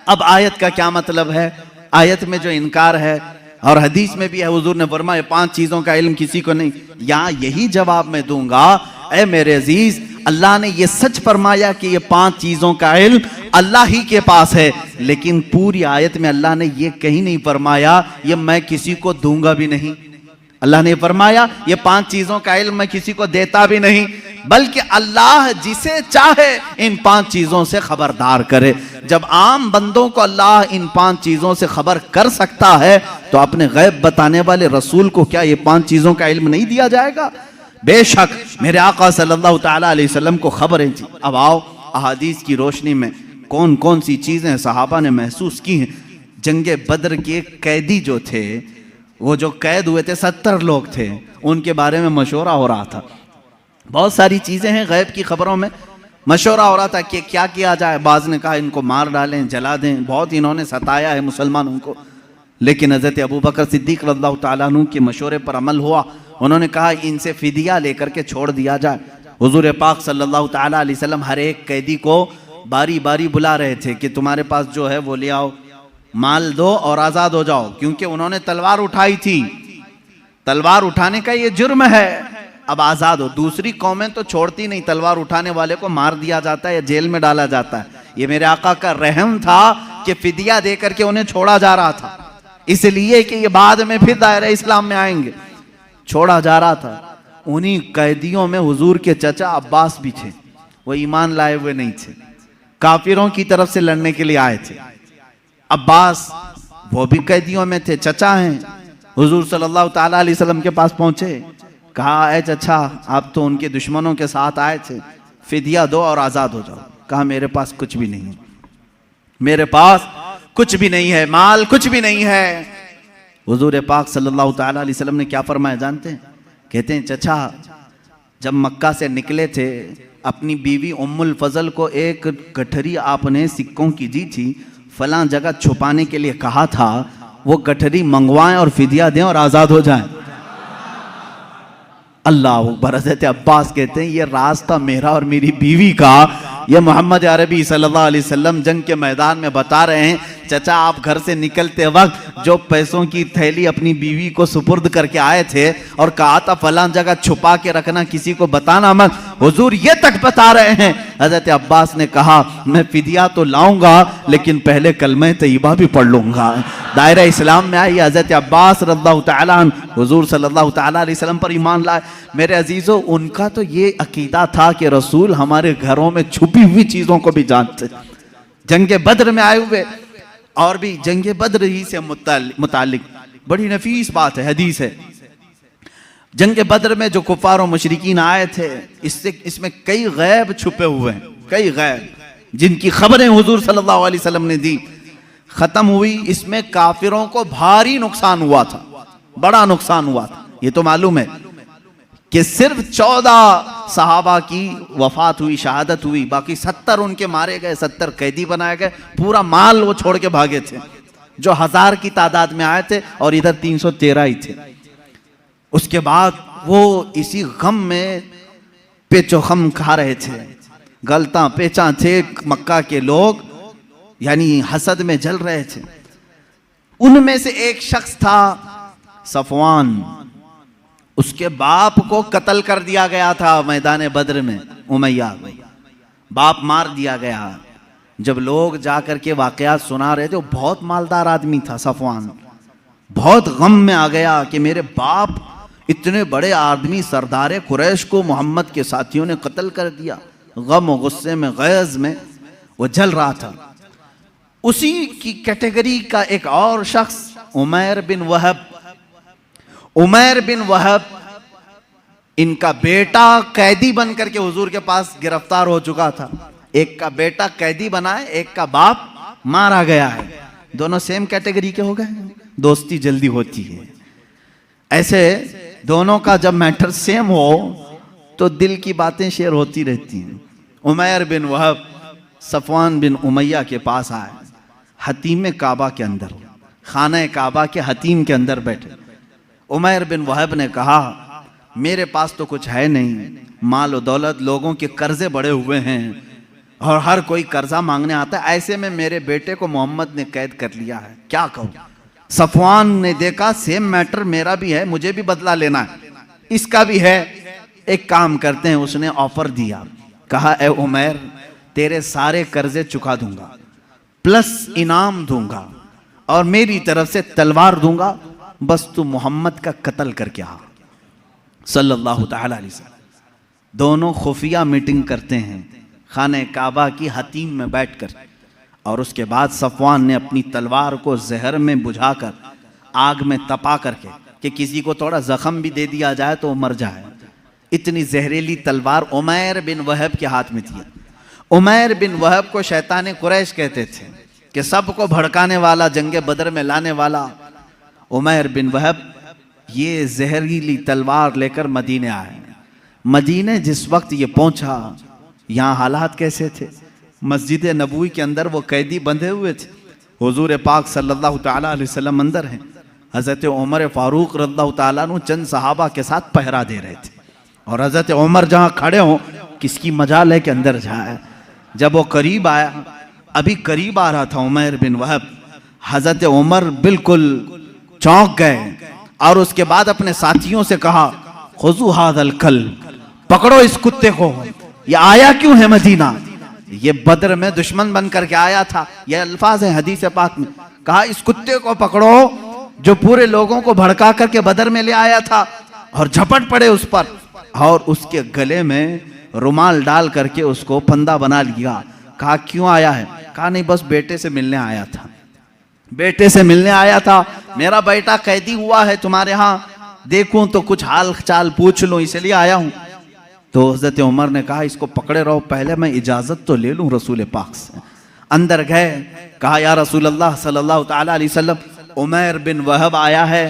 अब आयत का क्या मतलब है? आयत में जो इनकार है और हदीस में भी है, हुजूर ने फरमाया 5 चीजों का इल्म किसी को नहीं। यहां यही जवाब मैं दूंगा, ऐ मेरे अजीज अल्लाह ने ये सच फरमाया कि ये 5 चीजों का इल्म अल्लाह ही के पास है, लेकिन पूरी आयत में अल्लाह ने ये कहीं नहीं फरमाया ये मैं किसी को दूंगा भी नहीं। अल्लाह ने फरमाया ये 5 चीजों का इल्म मैं किसी को देता भी नहीं, बल्कि अल्लाह जिसे चाहे इन 5 चीजों से खबरदार करे। जब आम बंदों को अल्लाह इन 5 चीजों से खबर कर सकता है तो अपने गैब बताने वाले रसूल को क्या ये 5 चीजों का इल्म नहीं दिया जाएगा? बेशक मेरे आका सल्लल्लाहु ताला अलैहि वसल्लम को खबरें थी। अब आओ अहादीस की रोशनी में कौन कौन सी चीजें सहाबा ने महसूस की हैं। जंगे बद्र के कैदी जो थे, वो जो कैद हुए थे 70 लोग थे, उनके बारे में मशवरा हो रहा था। बहुत सारी चीजें हैं गैब की खबरों में, मशवरा हो रहा था कि क्या किया जाए। बाज ने कहा इनको मार डालें, जला दें, बहुत इन्होंने सताया है मुसलमानों को। लेकिन हज़रत अबू बकर सिद्दीक़ रज़ियल्लाहु ताला अन्हु के मशवरे पर अमल हुआ। उन्होंने कहा इनसे फिदिया लेकर के छोड़ दिया जाए। हुज़ूर पाक सल्लल्लाहु ताला अलैहि वसल्लम हर एक कैदी को बारी बारी बुला रहे थे कि तुम्हारे पास जो है वो ले आओ, माल दो और आज़ाद हो जाओ, क्योंकि उन्होंने तलवार उठाई थी। तलवार उठाने का ये जुर्म है, अब आज़ाद हो। दूसरी कौमें तो छोड़ती नहीं, तलवार उठाने वाले को मार दिया जाता है या जेल में डाला जाता है। ये मेरे आका का रहम था कि फिदिया दे करके उन्हें छोड़ा जा रहा था, इसलिए कि ये बाद में फिर दायरा इस्लाम में आएंगे, छोड़ा जा रहा था। उन्हीं कैदियों में हुजूर के चचा अब्बास भी थे। वो ईमान लाए हुए नहीं थे, काफिरों की तरफ से लड़ने के लिए आए थे। अब्बास वो भी कैदियों में थे, चचा हैं। हुजूर सल्लल्लाहु ताला अलैहि वसल्लम के पास पहुंचे, कहा ए चचा आप तो उनके दुश्मनों के साथ आए थे, फिदिया दो और आज़ाद हो जाओ। कहा मेरे पास कुछ भी नहीं है, मेरे पास कुछ भी नहीं है, माल कुछ भी नहीं है। हुजूर पाक सल्लल्लाहु ताला अलैहि वसल्लम ने क्या फरमाया जानते हैं? कहते हैं चचा जब मक्का से निकले थे, अपनी बीवी उम्मुल फजल को एक गठरी आपने सिक्कों की दी थी, फलां जगह छुपाने के लिए कहा था, वो गठरी मंगवाएं और फिदिया दें और आज़ाद हो जाएं। अल्लाह अकबर। हज़रत अब्बास कहते हैं ये रास्ता मेरा और मेरी बीवी का, ये मोहम्मद अरबी सल्लल्लाहु अलैहि वसल्लम जंग के मैदान में बता रहे हैं। चचा आप घर से निकलते वक्त जो पैसों की थैली अपनी बीवी को सुपुर्द करके आए थे और कहा था फलां जगह छुपा के रखना, किसी को बताना मत, हुजूर ये तक बता रहे हैं। हज़रत अब्बास ने कहा मैं फिदिया तो लाऊंगा लेकिन पहले कलमा तैयबा भी पढ़ लूंगा। दायरा इस्लाम में आई हज़रत अब्बास रज़ियल्लाहु ताला अन्हु हुजूर सल्लल्लाहु ताला अलैहि वसल्लम पर ईमान लाए। मेरे अजीजों, उनका तो ये अकीदा था कि रसूल हमारे घरों में छुपी हुई चीज़ों को भी जानते। जंग बद्र में आए हुए और भी जंग बद्र ही से मुतालिक बड़ी नफीस बात है, हदीस है। जंग बद्र में जो कुफार और मुशरिकीन आए थे, इसमें कई गैब छुपे हुए हैं, कई गैब जिनकी खबरें हुजूर सल्लल्लाहु अलैहि वसल्लम ने दी। खत्म हुई, इसमें काफिरों को भारी नुकसान हुआ था, बड़ा नुकसान हुआ था। ये तो मालूम है कि सिर्फ 14 सहाबा की वफात हुई, शहादत हुई, बाकी 70 उनके मारे गए, 70 कैदी बनाए गए, पूरा माल वो छोड़ के भागे थे, जो 1000 की तादाद में आए थे और इधर 313 ही थे। उसके बाद वो इसी गम में पेचोखम खा रहे थे, गलता पेचा थे। मक्का के लोग यानी हसद में जल रहे थे। उनमें से एक शख्स था सफवान, उसके बाप को कत्ल कर दिया गया था मैदान बद्र में, उमैया बाप मार दिया गया। जब लोग जाकर के वाकयात सुना रहे थे, वो बहुत मालदार आदमी था सफवान, बहुत गम में आ गया कि मेरे बाप इतने बड़े आदमी सरदार कुरैश को मोहम्मद के साथियों ने कत्ल कर दिया। गम और गुस्से में, गैज़ में वो जल रहा था। उसी की कैटेगरी का एक और शख्स उमैर बिन वहब, उमैर बिन वहब, इनका बेटा कैदी बन करके हुजूर के पास गिरफ्तार हो चुका था। एक का बेटा कैदी बना है, एक का बाप मारा गया है। दोनों सेम कैटेगरी के हो गए, दोस्ती जल्दी होती है। ऐसे दोनों का जब मैटर सेम हो तो दिल की बातें शेयर होती रहती हैं। उमैर बिन वहब सफवान बिन उमैया के पास आए, हतीम काबा के अंदर, खाना काबा के हतीम के अंदर बैठे। उमैर बिन वहब ने कहा मेरे पास तो कुछ है नहीं, माल और दौलत, लोगों के कर्जे बड़े हुए हैं और हर कोई कर्जा मांगने आता है, ऐसे में मेरे बेटे को मोहम्मद ने कैद कर लिया है, क्या कहूँ। सफवान ने देखा सेम मैटर मेरा भी है, मुझे भी बदला लेना है, इसका भी है, एक काम करते हैं। उसने ऑफर दिया, कहा ए उमैर तेरे सारे कर्जे चुका दूंगा, प्लस इनाम दूंगा और मेरी तरफ से तलवार दूंगा, बस तू मोहम्मद का कत्ल करके आ सल्लल्लाहु ताला अलैहि वसल्लम। दोनों खुफिया मीटिंग करते हैं खाने काबा की हतीम में बैठकर, और उसके बाद सफवान ने अपनी तलवार को जहर में बुझाकर आग में तपा करके कि किसी को थोड़ा जख्म भी दे दिया जाए तो वो मर जाए, इतनी जहरीली तलवार उमैर बिन वहब के हाथ में थी। उमैर बिन वहब को शैतान कुरैश कहते थे कि सबको भड़काने वाला, जंगे बदर में लाने वाला। उमैर बिन वहब ये जहरीली तलवार लेकर मदीने आए। मदीने जिस वक्त ये पहुंचा, यहाँ हालात कैसे थे? मस्जिद नबवी के अंदर वो कैदी बंधे हुए थे, हुजूर पाक सल्लल्लाहु ताला अलैहि वसल्लम अंदर हैं। हज़रत उमर फारूक रज़ियल्लाहु ताला अन्हु चंद सहाबा के साथ पहरा दे रहे थे और हज़रत उमर जहाँ खड़े हों किसकी मजाल है कि अंदर जाए। जब वो करीब आया, अभी करीब आ रहा था उमर बिन वहब, हज़रत उमर बिल्कुल चौंक गए और उसके बाद अपने साथियों से कहा, खुज़ू हाज़ल कल्ब, पकड़ो इस कुत्ते को, ये आया क्यों है मदीना? ये बदर में दुश्मन बन करके आया था। ये अल्फाज है हदीस पाक में। कहा इस कुत्ते को पकड़ो जो पूरे लोगों को भड़का करके बदर में ले आया था, और झपट पड़े उस पर और उसके गले में रुमाल डाल करके उसको फंदा बना लिया। कहा क्यों आया है? कहा नहीं, बस बेटे से मिलने आया था, बेटे से मिलने आया था, मेरा बेटा कैदी हुआ है तुम्हारे यहाँ, देखूं तो कुछ हाल चाल पूछ लूं, इसलिए आया हूं। तो हज़रत उमर ने कहा इसको पकड़े रहो, पहले मैं इजाज़त तो ले लूं रसूल पाक से। अंदर गए, कहा या रसूल अल्लाह सल्लल्लाहु ताला अलैहि वसल्लम, उमर बिन वहब आया है,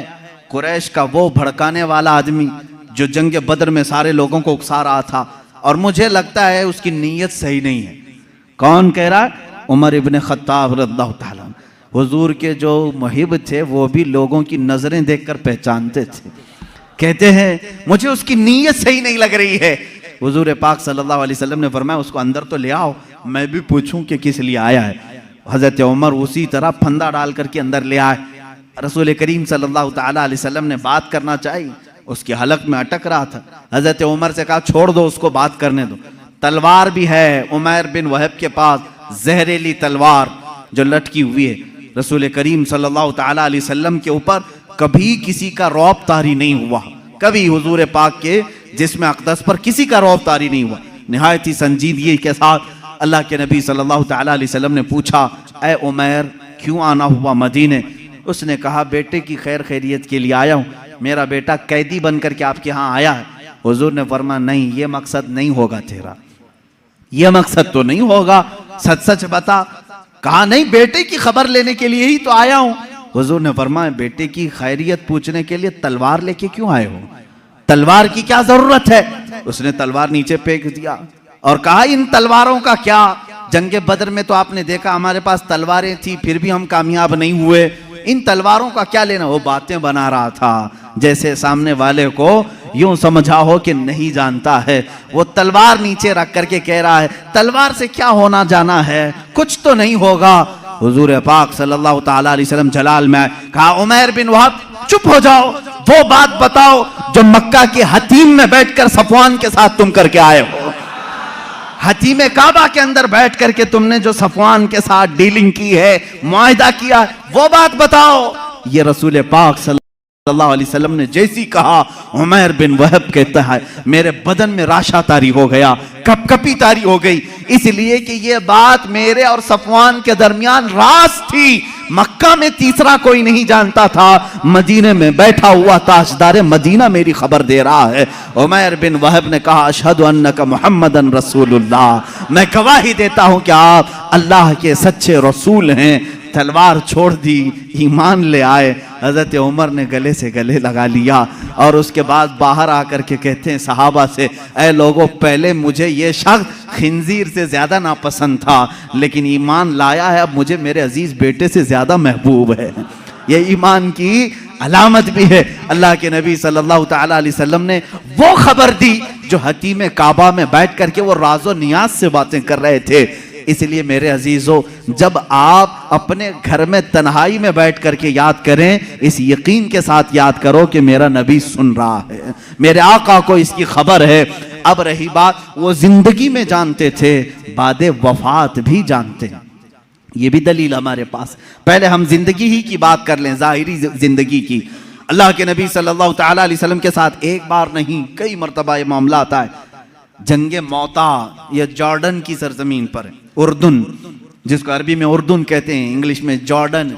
कुरैश का वो भड़काने वाला आदमी जो जंग बदर में सारे लोगों को उकसा रहा था, और मुझे लगता है उसकी नीयत सही नहीं है। कौन कह रहा? उमर इब्न खत्ताब रज़ियल्लाहु ताला। हुजूर के जो मुहिब थे वो भी लोगों की नजरें देखकर पहचानते थे। कहते हैं मुझे उसकी नीयत सही नहीं लग रही है। हुजूर पाक सल्लल्लाहु अलैहि वसल्लम ने फरमाया उसको अंदर तो ले आओ, मैं भी पूछूं कि किस लिए आया है। हजरत उमर उसी तरह फंदा डाल करके अंदर ले आए। रसूल करीम सल्लल्लाहु ताला अलैहि वसल्लम ने बात करना चाहिए, उसके हलक में अटक रहा था। हजरत उमर से कहा छोड़ दो उसको, बात करने दो। तलवार भी है उमर बिन वहब के पास, जहरीली तलवार जो लटकी हुई है। रसूल करीम सल्लल्लाहु ताला अलैहि वसल्लम के ऊपर कभी किसी का रौब तारी नहीं हुआ, कभी हुजूर पाक के जिस्म अक़दस पर किसी का रौब तारी नहीं हुआ। निहायत ही संजीदगी के साथ अल्लाह के नबी सल्लल्लाहु ताला अलैहि वसल्लम ने पूछा, ऐ उमर क्यों आना हुआ मदीने? उसने कहा बेटे की खैर खैरियत के लिए आया हूँ, मेरा बेटा कैदी बन करके आपके यहाँ आया है। हुजूर ने फरमाया नहीं, ये मकसद नहीं होगा तेरा, ये मकसद तो नहीं होगा, सच सच बता। कहा नहीं, बेटे की खबर लेने के लिए ही तो आया हूँ। हुजूर ने फरमाया बेटे की खैरियत पूछने के लिए तलवार लेके क्यों आए हो? तलवार की क्या जरूरत है? उसने तलवार नीचे फेंक दिया और कहा इन तलवारों का क्या? जंगे बदर में तो आपने देखा हमारे पास तलवारें थी, फिर भी हम कामयाब नहीं हुए, इन तलवारों का क्या लेना? वो बातें बना रहा था जैसे सामने वाले को यूं समझा हो कि नहीं जानता है। वो तलवार नीचे रख करके कह रहा है तलवार से क्या होना जाना है, कुछ तो नहीं होगा। हुजूर पाक सल्लल्लाहु ताला अलैहि वसल्लम जलाल में कहा उमर बिन वहब चुप हो जाओ, वो बात बताओ जो मक्का के हतीम में बैठकर सफवान के साथ तुम करके आए हो। हतीम काबा के अंदर बैठ करके तुमने जो सफवान के साथ डीलिंग की है, मुआहिदा किया, वो बात बताओ। ये रसूल पाक सल्लल्लाहु अलैहि वसल्लम ने जैसी कहा, उमर बिन वहब कहता है मेरे बदन में राशा तारी हो गया, कपकपी तारी हो गई, इसलिए कि ये बात मेरे और सफवान के दरमियान राज थी। मक्का में तीसरा कोई नहीं जानता था, मदीने में बैठा हुआ ताजदार मदीना मेरी खबर दे रहा है। उमर बिन वहब ने कहा अशहदु अन्नका मुहम्मदन रसूलुल्लाह, मैं गवाही देता हूं कि आप अल्लाह के सच्चे रसूल हैं। तलवार छोड़ दी, ईमान ले आए। हजरत उमर ने गले से गले लगा लिया और उसके बाद बाहर आकर के कहते हैं सहाबा से, ऐ लोगों, पहले मुझे ये शख्स खिंजीर से ज्यादा नापसंद था, लेकिन ईमान लाया है, अब मुझे मेरे अजीज बेटे से ज्यादा महबूब है। ये ईमान की अलामत भी है। अल्लाह के नबी सल्लल्लाहु ताला अलैहि वसल्लम ने वो खबर दी जो हतीम काबा में बैठ करके वो राज़ो नियाज से बातें कर रहे थे। इसलिए मेरे अजीजों, जब आप अपने घर में तन्हाई में बैठ करके याद करें, इस यकीन के साथ याद करो कि मेरा नबी सुन रहा है, मेरे आका को इसकी खबर है। अब रही बात, वो जिंदगी में जानते थे, बादे वफात भी जानते हैं। ये भी दलील हमारे पास। पहले हम जिंदगी ही की बात कर लें, जाहिरी जिंदगी की। अल्लाह के नबी सल्लल्लाहु ताला अलैहि वसल्लम के साथ एक बार नहीं कई मरतबा ये मामला आता है। जंगे मौता, ये जॉर्डन की सरजमीन पर, उर्दुन जिसको अरबी में उर्दुन कहते हैं, इंग्लिश में जॉर्डन।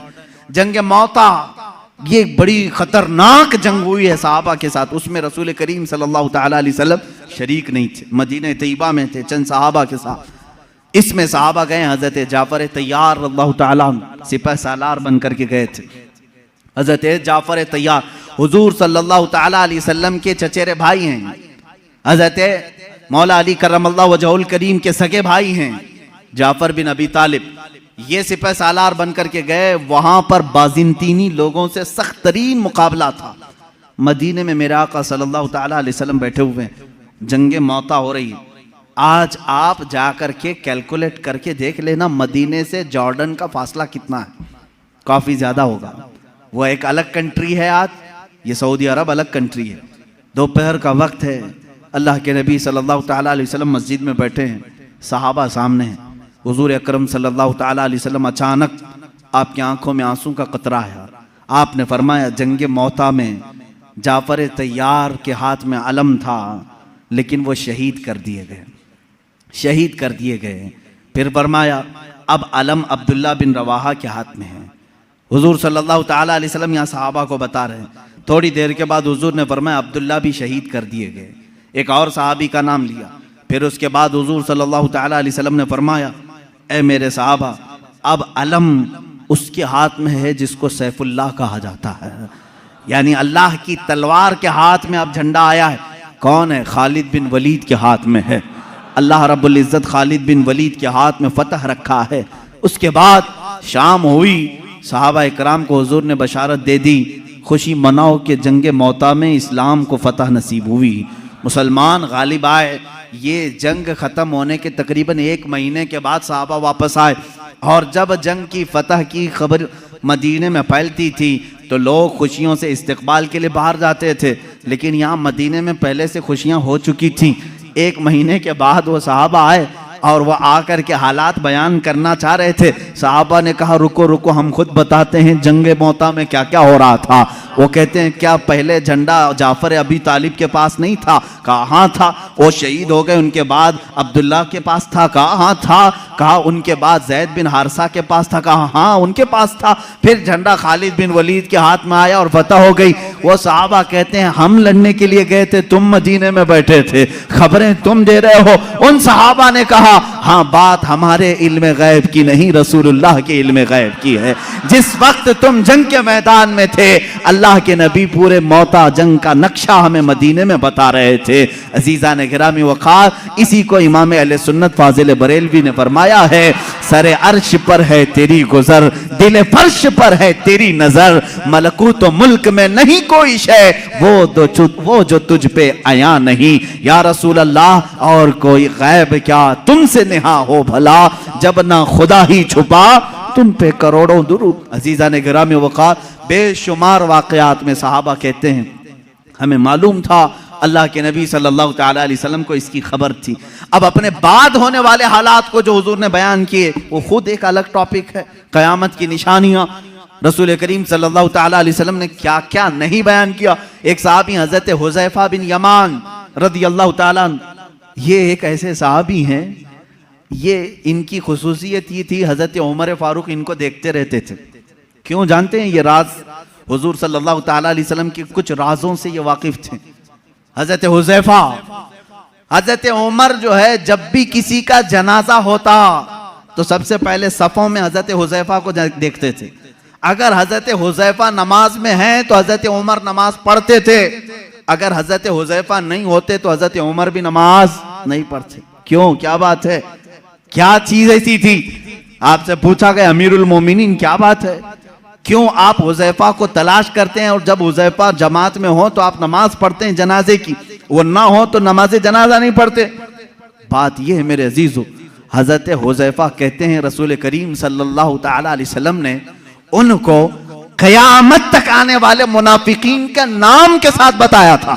जंगे मौता ये बड़ी खतरनाक जंग हुई है सहाबा के साथ। उसमें रसूल करीम सल्लल्लाहु ताला अलैहि वसल्लम शरीक नहीं थे, मदीना तैयबा में थे चंद सहाबा के साथ। इसमें सहाबा गए, हजरत जाफर तैयार रज़ियल्लाहु ताला सिपह सालार बन करके गए थे। हजरत जाफर तैयार हुजूर सल्लल्लाहु ताला अलैहि वसल्लम के चचेरे भाई हैं, हजरत मौला अली करमल्लाहु वजहुल करीम के सगे भाई हैं, जाफर बिन अबी तालिब। ये सिपह सालार बन करके गए, वहां पर बाजिंतीनी लोगों से सख्त तरीन मुकाबला था। मदीने में मेरे आका सल्लल्लाहु ताला अलैहि वसल्लम बैठे हुए हैं, जंगे मौता हो रही है। आज आप जाकर के कैलकुलेट करके देख लेना मदीने से जॉर्डन का फासला कितना है, काफ़ी ज़्यादा होगा। वो एक अलग कंट्री है, आज ये सऊदी अरब अलग कंट्री है। दोपहर का वक्त है, अल्लाह के नबी सल्लल्लाहु ताला अलैहि वसल्लम मस्जिद में बैठे हैं, सहाबा सामने हैं। हुजूर अकरम सल्लल्लाहु ताला अलैहि वसल्लम अचानक आपकी आंखों में आंसू का कतरा है। आपने फरमाया, जंगे मौता में जाफर तैयार के हाथ में अलम था, लेकिन वो शहीद कर दिए गए, शहीद कर दिए गए। फिर फरमाया, अब अलम अब्दुल्ला बिन रवाहा के हाथ में है। हुजूर सल्लल्लाहु ताला अलैहि वसल्लम यहाँ सहाबा को बता रहे हैं। थोड़ी देर के बाद हुजूर ने फरमाया, अब्दुल्ला भी शहीद कर दिए गए। एक और सहाबी का नाम लिया। फिर उसके बाद हुजूर सल्लल्लाहु ताला अलैहि वसल्लम ने फरमाया, ए मेरे सहाबा, अब अलम उसके हाथ में है जिसको सैफुल्लाह कहा जाता है, यानी अल्लाह की तलवार के हाथ में अब झंडा आया है। कौन है? खालिद बिन वलीद के हाथ में है। अल्लाह रब्बुल इज़्ज़त खालिद बिन वलीद के हाथ में फतह रखा है। उसके बाद शाम हुई, सहाबा इकराम को हुजूर ने बशारत दे दी, खुशी मनाओ कि जंगे मौता में इस्लाम को फतह नसीब हुई, मुसलमान गालिब आए। ये जंग ख़त्म होने के तकरीबन 1 महीने के बाद सहाबा वापस आए, और जब जंग की फतह की खबर मदीने में फैलती थी तो लोग खुशियों से इस्तकबाल के लिए बाहर जाते थे, लेकिन यहाँ मदीने में पहले से खुशियाँ हो चुकी थीं। 1 महीने के बाद वो सहाबा आए और वह आकर के हालात बयान करना चाह रहे थे। सहाबा ने कहा, रुको रुको, हम खुद बताते हैं जंगे मौता में क्या क्या हो रहा था। वो कहते हैं, क्या पहले झंडा जाफर अबी तालिब के पास नहीं था? कहा हाँ था। वो शहीद हो गए, उनके बाद अब्दुल्ला के पास था? कहा हाँ था। कहा उनके बाद जैद बिन हारसा के पास था? कहा हाँ उनके पास था। फिर झंडा खालिद बिन वलीद के हाथ में आया और फतह हो गई। वो सहाबा कहते हैं, हम लड़ने के लिए गए थे, तुम मदीने में बैठे थे, खबरें तुम दे रहे हो। उन सहाबा ने कहा, हाँ बात हमारे इल्म गैब की नहीं, रसूलुल्लाह के इल्म गैब की है। जिस वक्त तुम जंग के मैदान में थे, अल्लाह के नबी पूरे मौता जंग का नक्शा हमें मदीने में बता रहे थे। अजीजा ने गिरामी वक़ार, इसी को इमाम अहले सुन्नत फाजिल बरेलवी ने फरमाया है, सरे अर्श पर है तेरी गुजर, दिल फर्श पर है तेरी नजर, मलकूत तो मुल्क में नहीं कोई शय, वो जो तुझ पे आया नहीं। या रसूल अल्लाह, और कोई गैब क्या तुमसे नेहा हो भला, जब ना खुदा ही छुपा तुम पे करोड़ों दुरूद। अजीजा ने गिरामी वक़ार, बेशुमार वाक़यात में सहाबा कहते हैं, हमें मालूम था अल्लाह के नबी सल्लल्लाहु ताला अलैहि वसल्लम को इसकी खबर थी। अब अपने बाद होने वाले हालात को जो हुजूर ने बयान किए, वो खुद एक अलग टॉपिक है। क़यामत की निशानियां, रसूल करीम सल्लल्लाहु ताला अलैहि वसल्लम ने क्या क्या नहीं बयान किया। एक सहाबी हज़रत हुज़ैफ़ा बिन यमान रदियल्लाहु ताला, ये एक ऐसे सहाबी हैं, ये इनकी खुसूसियत ये थी, हज़रत उमर फारूक इनको देखते रहते थे। क्यों जानते हैं? ये राज हुजूर सल्लल्लाहु ताला अलैहि वसल्लम के कुछ राजों से ये वाकिफ थे। हज़रत हुज़ैफ़ा, हज़रत उमर जो है, जब भी किसी का जनाजा होता तो सबसे पहले सफ़ों में हज़रत हुज़ैफ़ा को देखते थे। अगर हज़रत हुज़ैफ़ा नमाज में हैं तो हज़रत उमर नमाज पढ़ते थे, अगर हज़रत हुज़ैफ़ा नहीं होते तो हज़रत उमर भी नमाज नहीं पढ़ते। क्यों? क्या बात है? क्या चीज ऐसी थी? आपसे पूछा गया, अमीरुल मोमिनीन क्या बात है, क्यों आप हुज़ैफ़ा को तलाश करते हैं, और जब हुज़ैफ़ा जमात में हो तो आप नमाज पढ़ते हैं जनाजे की, वो ना हो तो नमाज जनाजा नहीं पढ़ते। बात ये है मेरे अजीजों, हज़रत हुज़ैफ़ा कहते हैं रसूल करीम सल्लल्लाहु ताला अलैहि वसल्लम ने उनको क़यामत तक आने वाले मुनाफिकीन का नाम के साथ बताया था।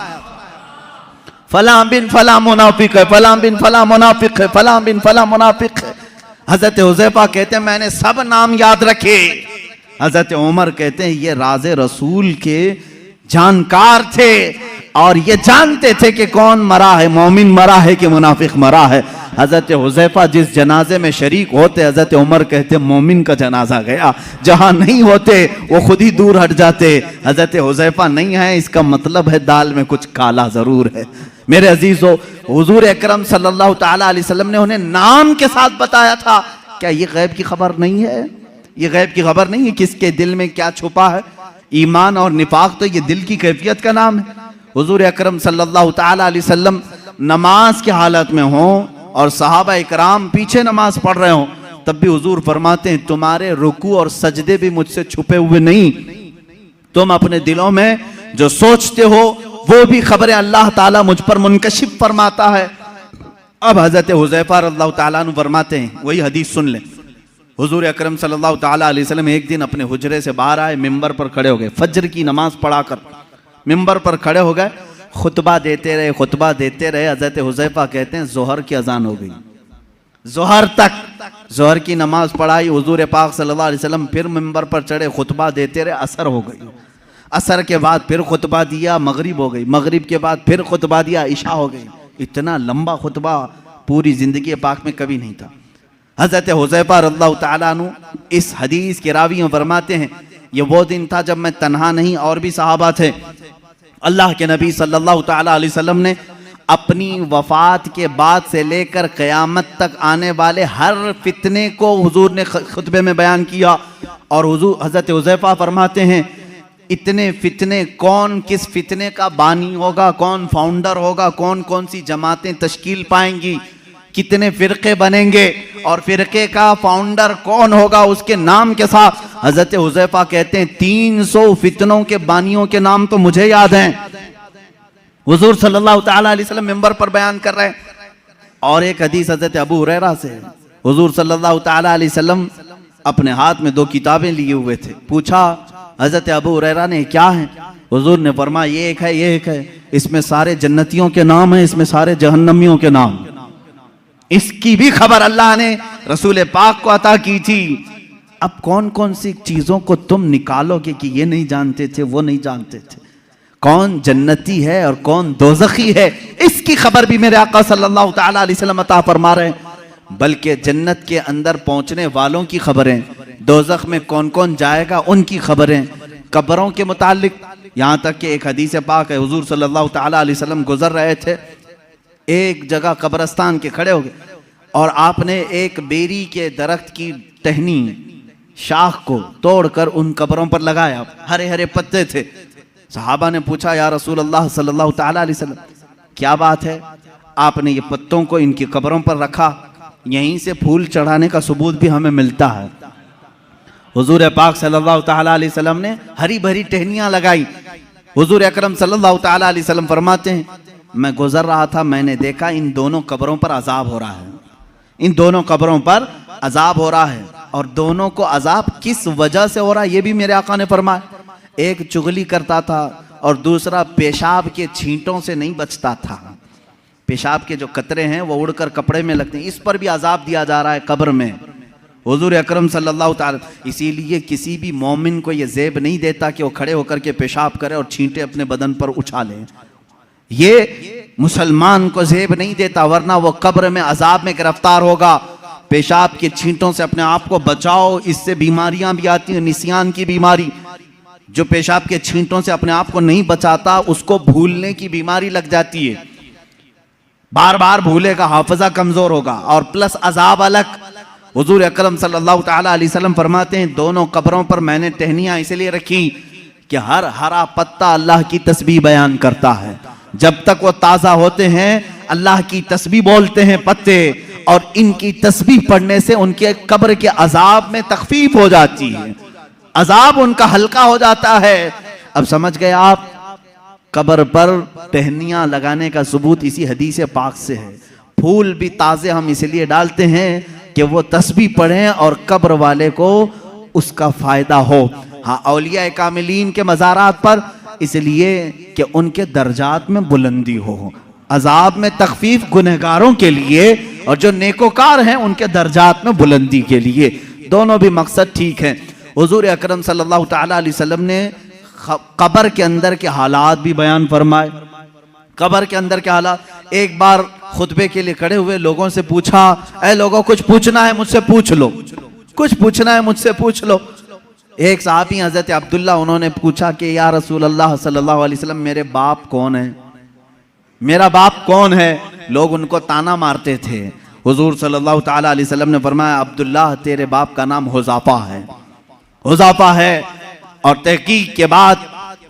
फला बिन फला मुनाफिक है, फला बिन फला मुनाफिक है, फला बिन फला मुनाफिक है। हज़रत हुज़ैफ़ा कहते हैं मैंने सब नाम याद रखे। हज़रत उमर कहते हैं ये राज़े रसूल के जानकार थे और ये जानते थे कि कौन मरा है, मोमिन मरा है कि मुनाफिक मरा है। हज़रत हुज़ैफ़ा जिस जनाजे में शरीक होते, हज़रत उमर कहते मोमिन का जनाजा गया, जहाँ नहीं होते वो खुद ही दूर हट जाते। हज़रत हुज़ैफ़ा नहीं है, इसका मतलब है दाल में कुछ काला ज़रूर है। मेरे अजीज़ों, हुज़ूर अकरम सल्लल्लाहु ताला अलैहि वसल्लम ने उन्हें नाम के साथ बताया था। क्या ये गैब की खबर नहीं है? ये गैब की खबर नहीं है किसके दिल में क्या छुपा है। ईमान और निफाक तो ये दिल की कैफियत का नाम है। हुज़ूर अकरम सल्लल्लाहु ताला अलैहि वसल्लम नमाज की हालत में हों और सहाबा इकराम पीछे नमाज पढ़ रहे हों, तब भी हुजूर फरमाते हैं तुम्हारे रुकू और सजदे भी मुझसे छुपे हुए नहीं, तुम अपने दिलों में जो सोचते हो वो भी खबरें अल्लाह ताला मुझ पर मुनकशिफ फरमाता है। अब हजरत हुज़ैफा रज़ियल्लाहु ताला अन्हु फरमाते हैं, वही हदीस सुन लें। हुजूर अकरम सल्लल्लाहु ताला अलैहि वसल्लम एक दिन अपने हुजरे से बाहर आए, मिंबर पर खड़े हो गए, फज्र की नमाज पढ़ाकर मिंबर पर खड़े हो गए, खुतबा देते रहे। हजरत हुज़ैफा कहते हैं जोहर की अजान हो गई, जोहर तक जोहर की नमाज पढ़ाई, हुजूर पाक सल्लल्लाहु अलैहि वसल्लम फिर मिंबर पर चढ़े, खुतबा देते रहे, असर हो गई, असर के बाद फिर खुतबा दिया, मगरिब हो गई, मगरिब के बाद फिर खुतबा दिया, इशा हो गई। इतना लंबा खुतबा पूरी जिंदगी पाक में कभी नहीं था। हजरत हुज़ैफा रज़ियल्लाहु ताला अन्हु इस हदीस के रावी फरमाते हैं, ये वो दिन था जब मैं तन्हा नहीं और भी सहाबा थे। अल्लाह के नबी सल्लल्लाहु ताला अलैहि वसल्लम ने अपनी वफात के बाद से लेकर क़यामत तक आने वाले हर फितने को हुजूर ने खुतबे में बयान किया। और हुजूर हजरत हुज़ैफा फरमाते हैं, इतने फितने, कौन किस फितने का बानी होगा, कौन फाउंडर होगा, कौन कौन सी जमातें तश्कील पाएंगी, कितने फिरके बनेंगे और फिरके का फाउंडर कौन होगा, उसके नाम के साथ हजरत हुज़ैफा कहते हैं 300 फितनों के बानियों के नाम तो मुझे याद हैं। हुजूर सल्लल्लाहु ताला अलैहि वसल्लम मिंबर पर बयान कर रहे हैं। और एक हदीस हजरत अबू हुरैरा से, हुजूर सल्लल्लाहु ताला अलैहि वसल्लम अपने हाथ में 2 किताबें लिए हुए थे। पूछा हजरत अबू हुरैरा ने क्या है? हुजूर ने फरमाया ये एक है, ये एक है, इसमें सारे जन्नतियों के नाम है, इसमें सारे जहन्नमियों के नाम। इसकी भी खबर अल्लाह ने रसूल पाक को अता की थी। अब कौन कौन सी चीजों को तुम निकालोगे कि ये नहीं जानते थे, वो नहीं जानते थे, कौन जन्नती है और कौन दोज़खी है, इसकी खबर भी मेरे आका सल्लल्लाहु ताला अलैहि वसल्लम अता फरमा रहे हैं। बल्कि जन्नत के अंदर पहुंचने वालों की खबरें, दोज़ख में कौन कौन जाएगा उनकी खबरें, कब्रों के मुतालिक, यहाँ तक कि एक हदीस पाक है, हुजूर सल्लल्लाहु ताला अलैहि वसल्लम गुजर रहे थे, एक जगह कब्रस्तान के खड़े हो गए और आपने एक बेरी के दरख्त की टहनी, शाख को तोड़कर उन कब्रों पर लगाया। हरे हरे पत्ते थे। सहाबा ने पूछा, या रसूल अल्लाह सल्लल्लाहु ताला अलैहि वसल्लम क्या बात है, आपने ये पत्तों को इनकी कब्रों पर रखा? यहीं से फूल चढ़ाने का सबूत भी हमें मिलता है। हुजूर पाक सल्लल्लाहु ताला अलैहि वसल्लम ने हरी भरी टहनियां लगाई। हुजूर अकरम सल्लल्लाहु ताला अलैहि वसल्लम फरमाते हैं, मैं गुजर रहा था, मैंने देखा इन दोनों कब्रों पर अजाब हो रहा है, इन दोनों कब्रों पर अजाब हो रहा है। और दोनों को अजाब किस वजह से हो रहा है ये भी मेरे आका ने फरमाया। एक चुगली करता था और दूसरा पेशाब के छींटों से नहीं बचता था। पेशाब के जो कतरे हैं वो उड़कर कपड़े में लगते हैं, इस पर भी अजाब दिया जा रहा है कब्र में। हुजूर अकरम सल्लल्लाहु ताला, इसीलिए किसी भी मोमिन को ये ज़ेब नहीं देता कि वो खड़े होकर के पेशाब करे और छींटे अपने बदन पर उछाले। ये मुसलमान को ज़ेब नहीं देता, वरना वो कब्र में अजाब में गिरफ्तार होगा। पेशाब के छींटों से अपने आप को बचाओ, इससे बीमारियां भी आती हैं, निसियान की बीमारी। जो पेशाब के छींटों से अपने आप को नहीं बचाता उसको भूलने की बीमारी लग जाती है, बार बार भूलेगा, हाफिजा कमजोर होगा, और प्लस अजाब अलग। हुजूर अकरम सल्लल्लाहु ताला अलैहि वसल्लम फरमाते हैं, दोनों कब्रों पर मैंने टहनियां इसलिए रखी कि हर हरा पत्ता अल्लाह की तस्बीह बयान करता है। जब तक वो ताजा होते हैं अल्लाह की तस्बीह बोलते हैं पत्ते, और इनकी तस्बीह पढ़ने से उनके कब्र के अजाब में तखफीफ हो जाती है, अजाब उनका हल्का हो जाता है। अब समझ गए आप, कब्र पर टहनियां लगाने का सबूत इसी हदीस पाक से है। फूल भी ताजे हम इसलिए डालते हैं कि वो तस्बीह पढ़ें और कब्र वाले को उसका फायदा हो। हाँ, औलिया कामिलीन के मज़ारात पर इसलिए कि उनके दर्जात में बुलंदी हो, अजाब में तखफीफ गुनहगारों के लिए, और जो नेकोकार हैं उनके दर्जात में बुलंदी के लिए। दोनों भी मकसद ठीक है। हुजूर अकरम सल्लल्लाहु ताला अलैहि वसल्लम ने कब्र के अंदर के हालात भी बयान फरमाए। कब्र के अंदर के हालात, एक बार खुतबे के लिए खड़े हुए लोगों से पूछा, ऐ लोगों कुछ पूछना है मुझसे पूछ लो, कुछ पूछना है मुझसे पूछ लो। एक साहबी हजरत अब्दुल्ला, उन्होंने पूछा कि या रसूल अल्लाह सल्लल्लाहु अलैहि वसल्लम मेरे बाप कौन है, मेरा बाप कौन है? लोग उनको ताना मारते थे। हुजूर सल्लल्लाहु ताला अलैहि वसल्लम ने फरमाया, अब्दुल्ला तेरे बाप का नाम हुज़ाफा है, हुज़ाफा है। और तहकीक के बाद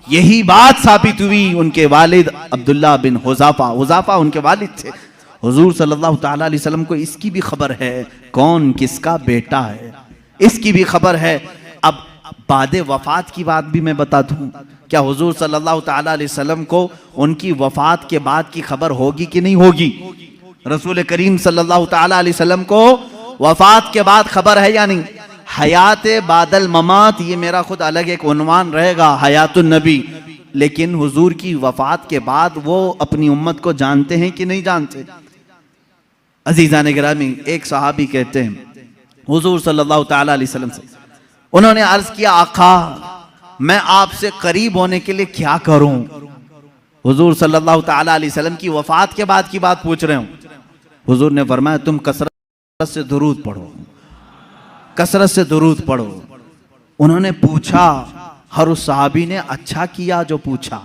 यही बात साबित हुई, उनके वालिद अब्दुल्ला बिन हुज़ाफा, हुज़ाफा उनके वालिद थे। हुजूर सल्लल्लाहु ताला अलैहि वसल्लम को इसकी भी खबर है कौन किसका बेटा है, इसकी भी खबर है। अब बाद वफात की बात भी मैं बता दूं, क्या हुजूर सल्लल्लाहु ताला अलैहि वसल्लम को उनकी वफात के बाद की खबर होगी कि नहीं होगी? रसूल करीम सल्लल्लाहु ताला अलैहि वसल्लम को वफात के बाद खबर है या नहीं? हयात बादल ममात, ये मेरा खुद अलग एक उन्वान रहेगा, हयातुन नबी। लेकिन हुजूर की वफात के बाद वो अपनी उम्मत को जानते हैं कि नहीं जानते? अजीज़ान गिरामी, एक सहाबी कहते हैं हुजूर सल्लल्लाहु ताला अलैहि वसल्लम से, उन्होंने अर्ज किया आका मैं आपसे करीब होने के लिए क्या करूं? हुजूर सल्लल्लाहु ताला अलैहि वसल्लम की वफात के बाद की बात पूछ रहे हूं। हुजूर ने फरमाया तुम कसरत से दुरूद पढ़ो, कसरत से दुरूद पढ़ो। उन्होंने पूछा, हर उस सहाबी ने अच्छा किया जो पूछा,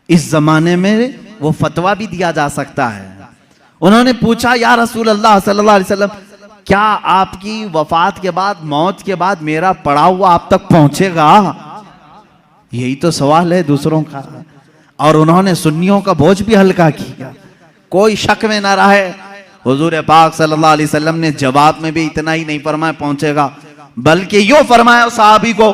इस जमाने में वो फतवा भी दिया जा सकता है। उन्होंने पूछा या रसूल अल्लाह सल्लल्लाहु अलैहि वसल्लम, क्या आपकी वफात के बाद, मौत के बाद मेरा पड़ा हुआ आप तक पहुंचेगा? यही तो सवाल है दूसरों का। और उन्होंने सुन्नियों का बोझ भी हल्का किया, कोई शक में ना रहे। हुजूर पाक सल्लल्लाहु अलैहि वसल्लम ने जवाब में भी इतना ही नहीं फरमाया पहुंचेगा, बल्कि यूं फरमाया सहाबी को,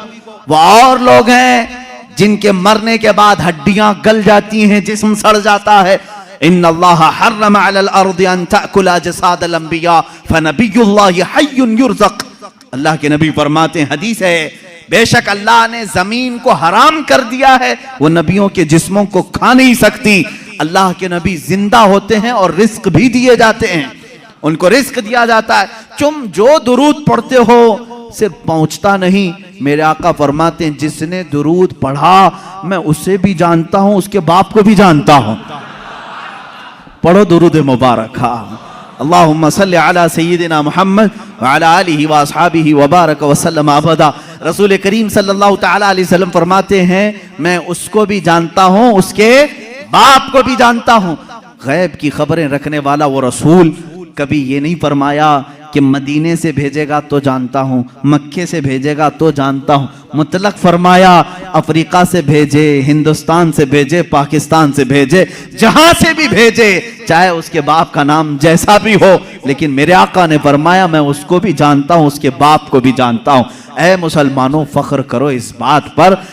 वो और लोग हैं जिनके मरने के बाद हड्डियां गल जाती हैं, जिस्म सड़ जाता है। इन्नल्लाह हर्रम अलल अर्दि अन तअकुला जसादल अंबिया फनबियुल्लाहि हय्युन युरज़क़। अल्लाह के नबी फरमाते हैं, हदीस है, बेशक अल्लाह ने जमीन को हराम कर दिया है, वो नबियों के जिस्मों को खा नहीं सकती। अल्लाह के नबी जिंदा होते हैं और रिस्क भी दिए जाते हैं, उनको रिस्क दिया जाता है। तुम जो दुरूद पढ़ते हो सिर्फ पहुंचता नहीं, मेरे आका फरमाते हैं जिसने दुरूद पढ़ा मैं उसे भी जानता हूं, उसके बाप को भी जानता हूं। पढ़ो दुरूद मुबारक। अल्लाहुम्मा सल्लि अला सय्यिदिना मुहम्मद व अला आलिहि व अस्हाबिहि व बारक व सल्लम अबदा। रसूल करीम सल्लल्लाहु ताला अलैहि वसल्लम फरमाते हैं मैं उसको भी जानता हूं, उसके बाप को भी जानता हूं। गैब की खबरें रखने वाला वो रसूल कभी ये नहीं फरमाया कि मदीने से भेजेगा तो जानता हूं, मक्के से भेजेगा तो जानता हूं। मुतलक फरमाया अफ्रीका से भेजे, हिंदुस्तान से भेजे, पाकिस्तान से भेजे, जहां से भी भेजे, चाहे उसके बाप का नाम जैसा भी हो, लेकिन मेरे आका ने फरमाया मैं उसको भी जानता हूं, उसके बाप को भी जानता हूं। ऐ मुसलमानों, फख्र करो इस बात पर,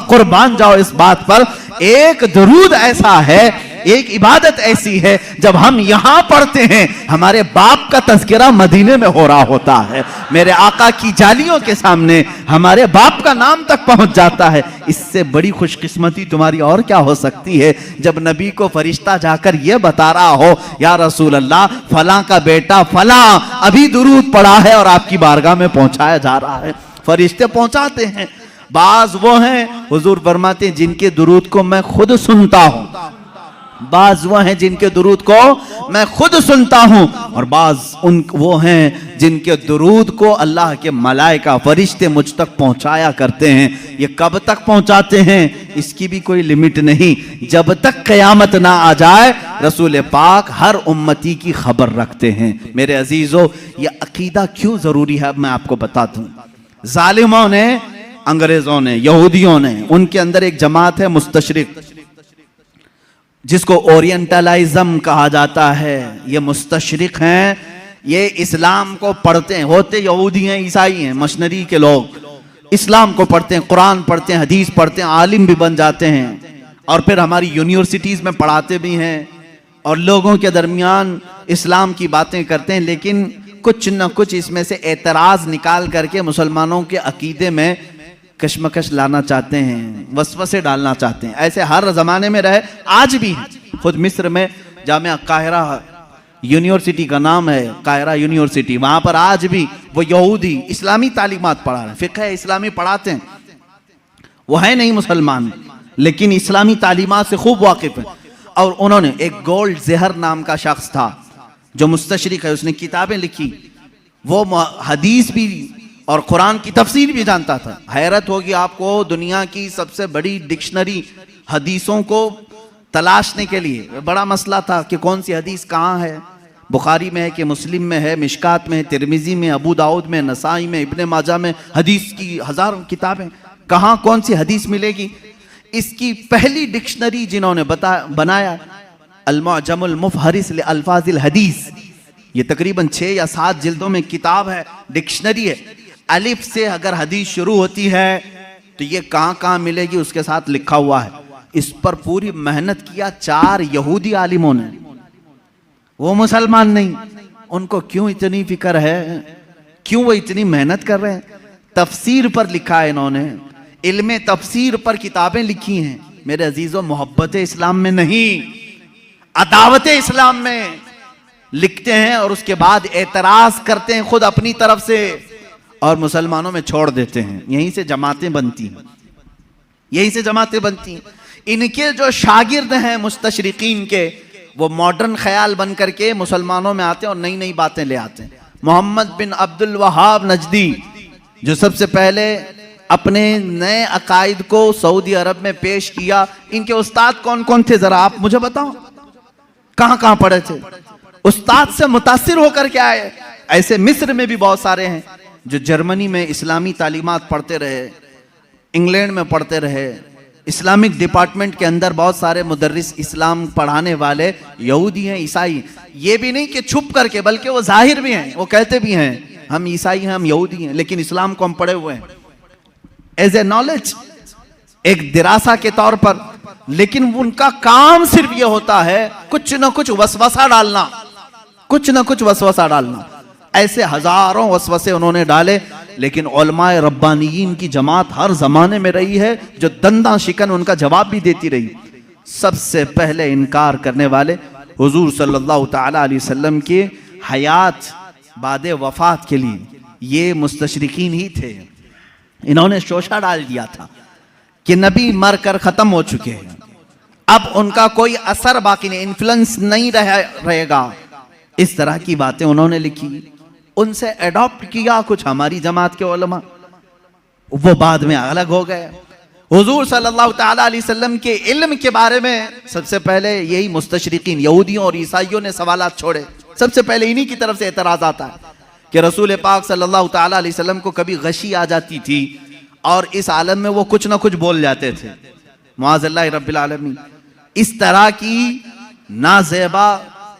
कुर्बान जाओ इस बात पर। एक दुरूद ऐसा है, एक इबादत ऐसी है, जब हम यहां पढ़ते हैं हमारे बाप का तज़किरा मदीने में हो रहा होता है। मेरे आका की जालियों के सामने हमारे बाप का नाम तक पहुंच जाता है। इससे बड़ी खुशकिस्मती तुम्हारी और क्या हो सकती है, जब नबी को फरिश्ता जाकर यह बता रहा हो या रसूल अल्लाह फलां का बेटा फलां अभी दुरूद पढ़ा है और आपकी बारगाह में पहुंचाया जा रहा है। फरिश्ते पहुंचाते हैं। बाज वो हैं, हुजूर फरमाते हैं, जिनके दुरूद को मैं खुद सुनता हूं। बाज वो हैं जिनके दुरूद को मैं खुद सुनता हूं, और बाज वो हैं जिनके दुरूद को अल्लाह के मलाइका फरिश्ते मुझ तक पहुंचाया करते हैं। ये कब तक पहुंचाते हैं इसकी भी कोई लिमिट नहीं, जब तक क़यामत ना आ जाए रसूल पाक हर उम्मती की खबर रखते हैं। मेरे अजीजों, ये अकीदा क्यों जरूरी है अब मैं आपको बता दूं। जालिमों ने, अंग्रेजों ने, यहूदियों ने, उनके अंदर एक जमात है मुस्तशरिक, जिसको ओरिएंटलिज्म कहा जाता है। ये मुस्तशरिक हैं, ये इस्लाम को पढ़ते हैं, होते यहूदी हैं, ईसाई हैं, मशनरी के लोग इस्लाम को पढ़ते हैं, कुरान पढ़ते हैं, हदीस पढ़ते हैं, आलिम भी बन जाते हैं, और फिर हमारी यूनिवर्सिटीज़ में पढ़ाते भी हैं और लोगों के दरमियान इस्लाम की बातें करते हैं। लेकिन कुछ न कुछ इसमें से एतराज़ निकाल करके मुसलमानों के अकीदे में कशमकश लाना चाहते हैं, वसवसे डालना चाहते हैं। ऐसे हर ज़माने में रहे, आज भी है। खुद मिस्र में जामिया काहिरा यूनिवर्सिटी का नाम है, काहिरा यूनिवर्सिटी, वहाँ पर आज भी वो यहूदी इस्लामी तालीमात पढ़ा रहे हैं, फ़िक़्ह इस्लामी पढ़ाते हैं। वो है नहीं मुसलमान, लेकिन इस्लामी तालीमात से खूब वाकिफ़ है। और उन्होंने, एक गोल्ड ज़हर नाम का शख्स था जो मुस्तशरिक है, उसने किताबें लिखी, वो हदीस भी और कुरान की तफसीर भी जानता था। हैरत होगी आपको, दुनिया की सबसे बड़ी डिक्शनरी हदीसों को तलाशने के लिए बड़ा मसला था कि कौन सी हदीस कहाँ है। बुखारी में है कि मुस्लिम में है, मिशकात में है, तिरमिजी में, अबू दाऊद में, नसाई में, इब्ने माजा में, हदीस की हज़ारों किताबें, कहाँ कौन सी हदीस मिलेगी। इसकी पहली डिक्शनरी जिन्होंने बनाया अल-मुअजमुल मुफहरिस लि अल्फाजिल हदीस। ये तकरीबन 6 या 7 जिल्दों में किताब है, डिक्शनरी है। अलिफ से अगर हदीस शुरू होती है तो ये कहाँ कहाँ मिलेगी उसके साथ लिखा हुआ है। इस पर पूरी मेहनत किया 4 यहूदी आलिमों ने, वो मुसलमान नहीं। उनको क्यों इतनी फिक्र है, क्यों वो इतनी मेहनत कर रहे हैं? तफसीर पर लिखा है इन्होंने, इल्मे तफसीर पर किताबें लिखी हैं। मेरे अजीजों, मोहब्बत इस्लाम में नहीं, अदावत इस्लाम में लिखते हैं और उसके बाद एतराज करते हैं खुद अपनी तरफ से और मुसलमानों में छोड़ देते हैं। यहीं से जमातें बनती हैं, यहीं से जमातें बनती हैं। इनके जो शागिर्द हैं मुस्तशरिकीन के, वो मॉडर्न ख्याल बन करके मुसलमानों में आते हैं और नई नई बातें ले आते हैं। मोहम्मद बिन अब्दुल वहाब नजदी, जो सबसे पहले अपने नए अकायद को सऊदी अरब में पेश किया, इनके उस्ताद कौन कौन थे जरा आप मुझे बताओ, कहां कहां पढ़े थे? उस्ताद से मुतासिर होकर के आए। ऐसे मिस्र में भी बहुत सारे हैं जो जर्मनी में इस्लामी तालीमात पढ़ते रहे, इंग्लैंड में पढ़ते रहे। इस्लामिक डिपार्टमेंट के अंदर बहुत सारे मुदर्रिस इस्लाम पढ़ाने वाले यहूदी हैं, ईसाई। ये भी नहीं कि छुप करके, बल्कि वो जाहिर भी हैं, वो कहते भी हैं हम ईसाई हैं, हम यहूदी हैं, लेकिन इस्लाम को हम पढ़े हुए हैं एज ए नॉलेज, एक दिरासा के तौर पर। लेकिन उनका काम सिर्फ ये होता है कुछ ना कुछ वसवसा डालना, कुछ ना कुछ वसवसा डालना। ऐसे हजारों वसवसे उन्होंने डाले, लेकिन उलमाए रब्बानियीन की जमात हर जमाने में रही है जो दंदा शिकन उनका जवाब भी देती रही। सबसे पहले इनकार करने वाले हुजूर सल्लल्लाहु ताला अलैहि वसल्लम के हयात बादे वफात के लिए ये मुस्तशरिकीन ही थे। इन्होंने शोशा डाल दिया था कि नबी मर कर खत्म हो चुके हैं, अब उनका कोई असर बाकी नहीं, इन्फ्लुएंस नहीं रहेगा। इस तरह की बातें उन्होंने लिखी, उनसे एडॉप्ट किया कुछ हमारी जमात के उलमा, वो बाद में अलग हो गए। हुजूर सल्लल्लाहु ताला अलैहि वसल्लम के इल्म के बारे में सबसे पहले यही मुस्तशरिकीन यहूदियों और ईसाइयों ने सवालात छोड़े। सबसे पहले इन्हीं की तरफ से एतराज आता है कि रसूल पाक सल्लल्लाहु ताला अलैहि वसल्लम को कभी गशी आ जाती थी और इस आलम में वो कुछ ना कुछ बोल जाते थे, मुआज़ल्लाह रब्बिल आलमीन। इस तरह की नाज़ेबा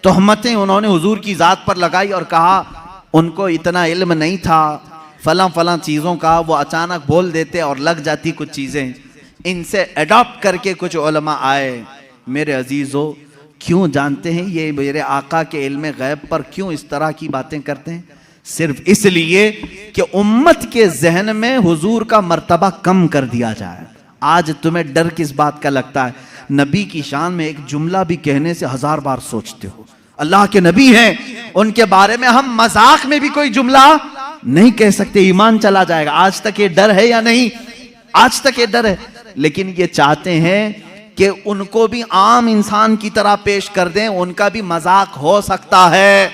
तोहमतें उन्होंने हुजूर की जात पर लगाई और कहा उनको इतना इल्म नहीं था फलां फलां चीज़ों का, वो अचानक बोल देते और लग जाती कुछ चीज़ें। इनसे अडॉप्ट करके कुछ उलमा आए। मेरे अजीज़ों, क्यों जानते हैं ये मेरे आका के इल्म गैब पर क्यों इस तरह की बातें करते हैं? सिर्फ इसलिए कि उम्मत के जहन में हुजूर का मर्तबा कम कर दिया जाए। आज तुम्हें डर किस बात का लगता है? नबी की शान में एक जुमला भी कहने से 1000 बार सोचते हो। अल्लाह के नबी हैं, उनके बारे में हम मजाक में भी कोई जुमला नहीं कह सकते, ईमान चला जाएगा। आज तक ये डर है या नहीं? आज तक ये डर है। लेकिन ये चाहते हैं कि उनको भी आम इंसान की तरह पेश कर दें, उनका भी मजाक हो सकता है।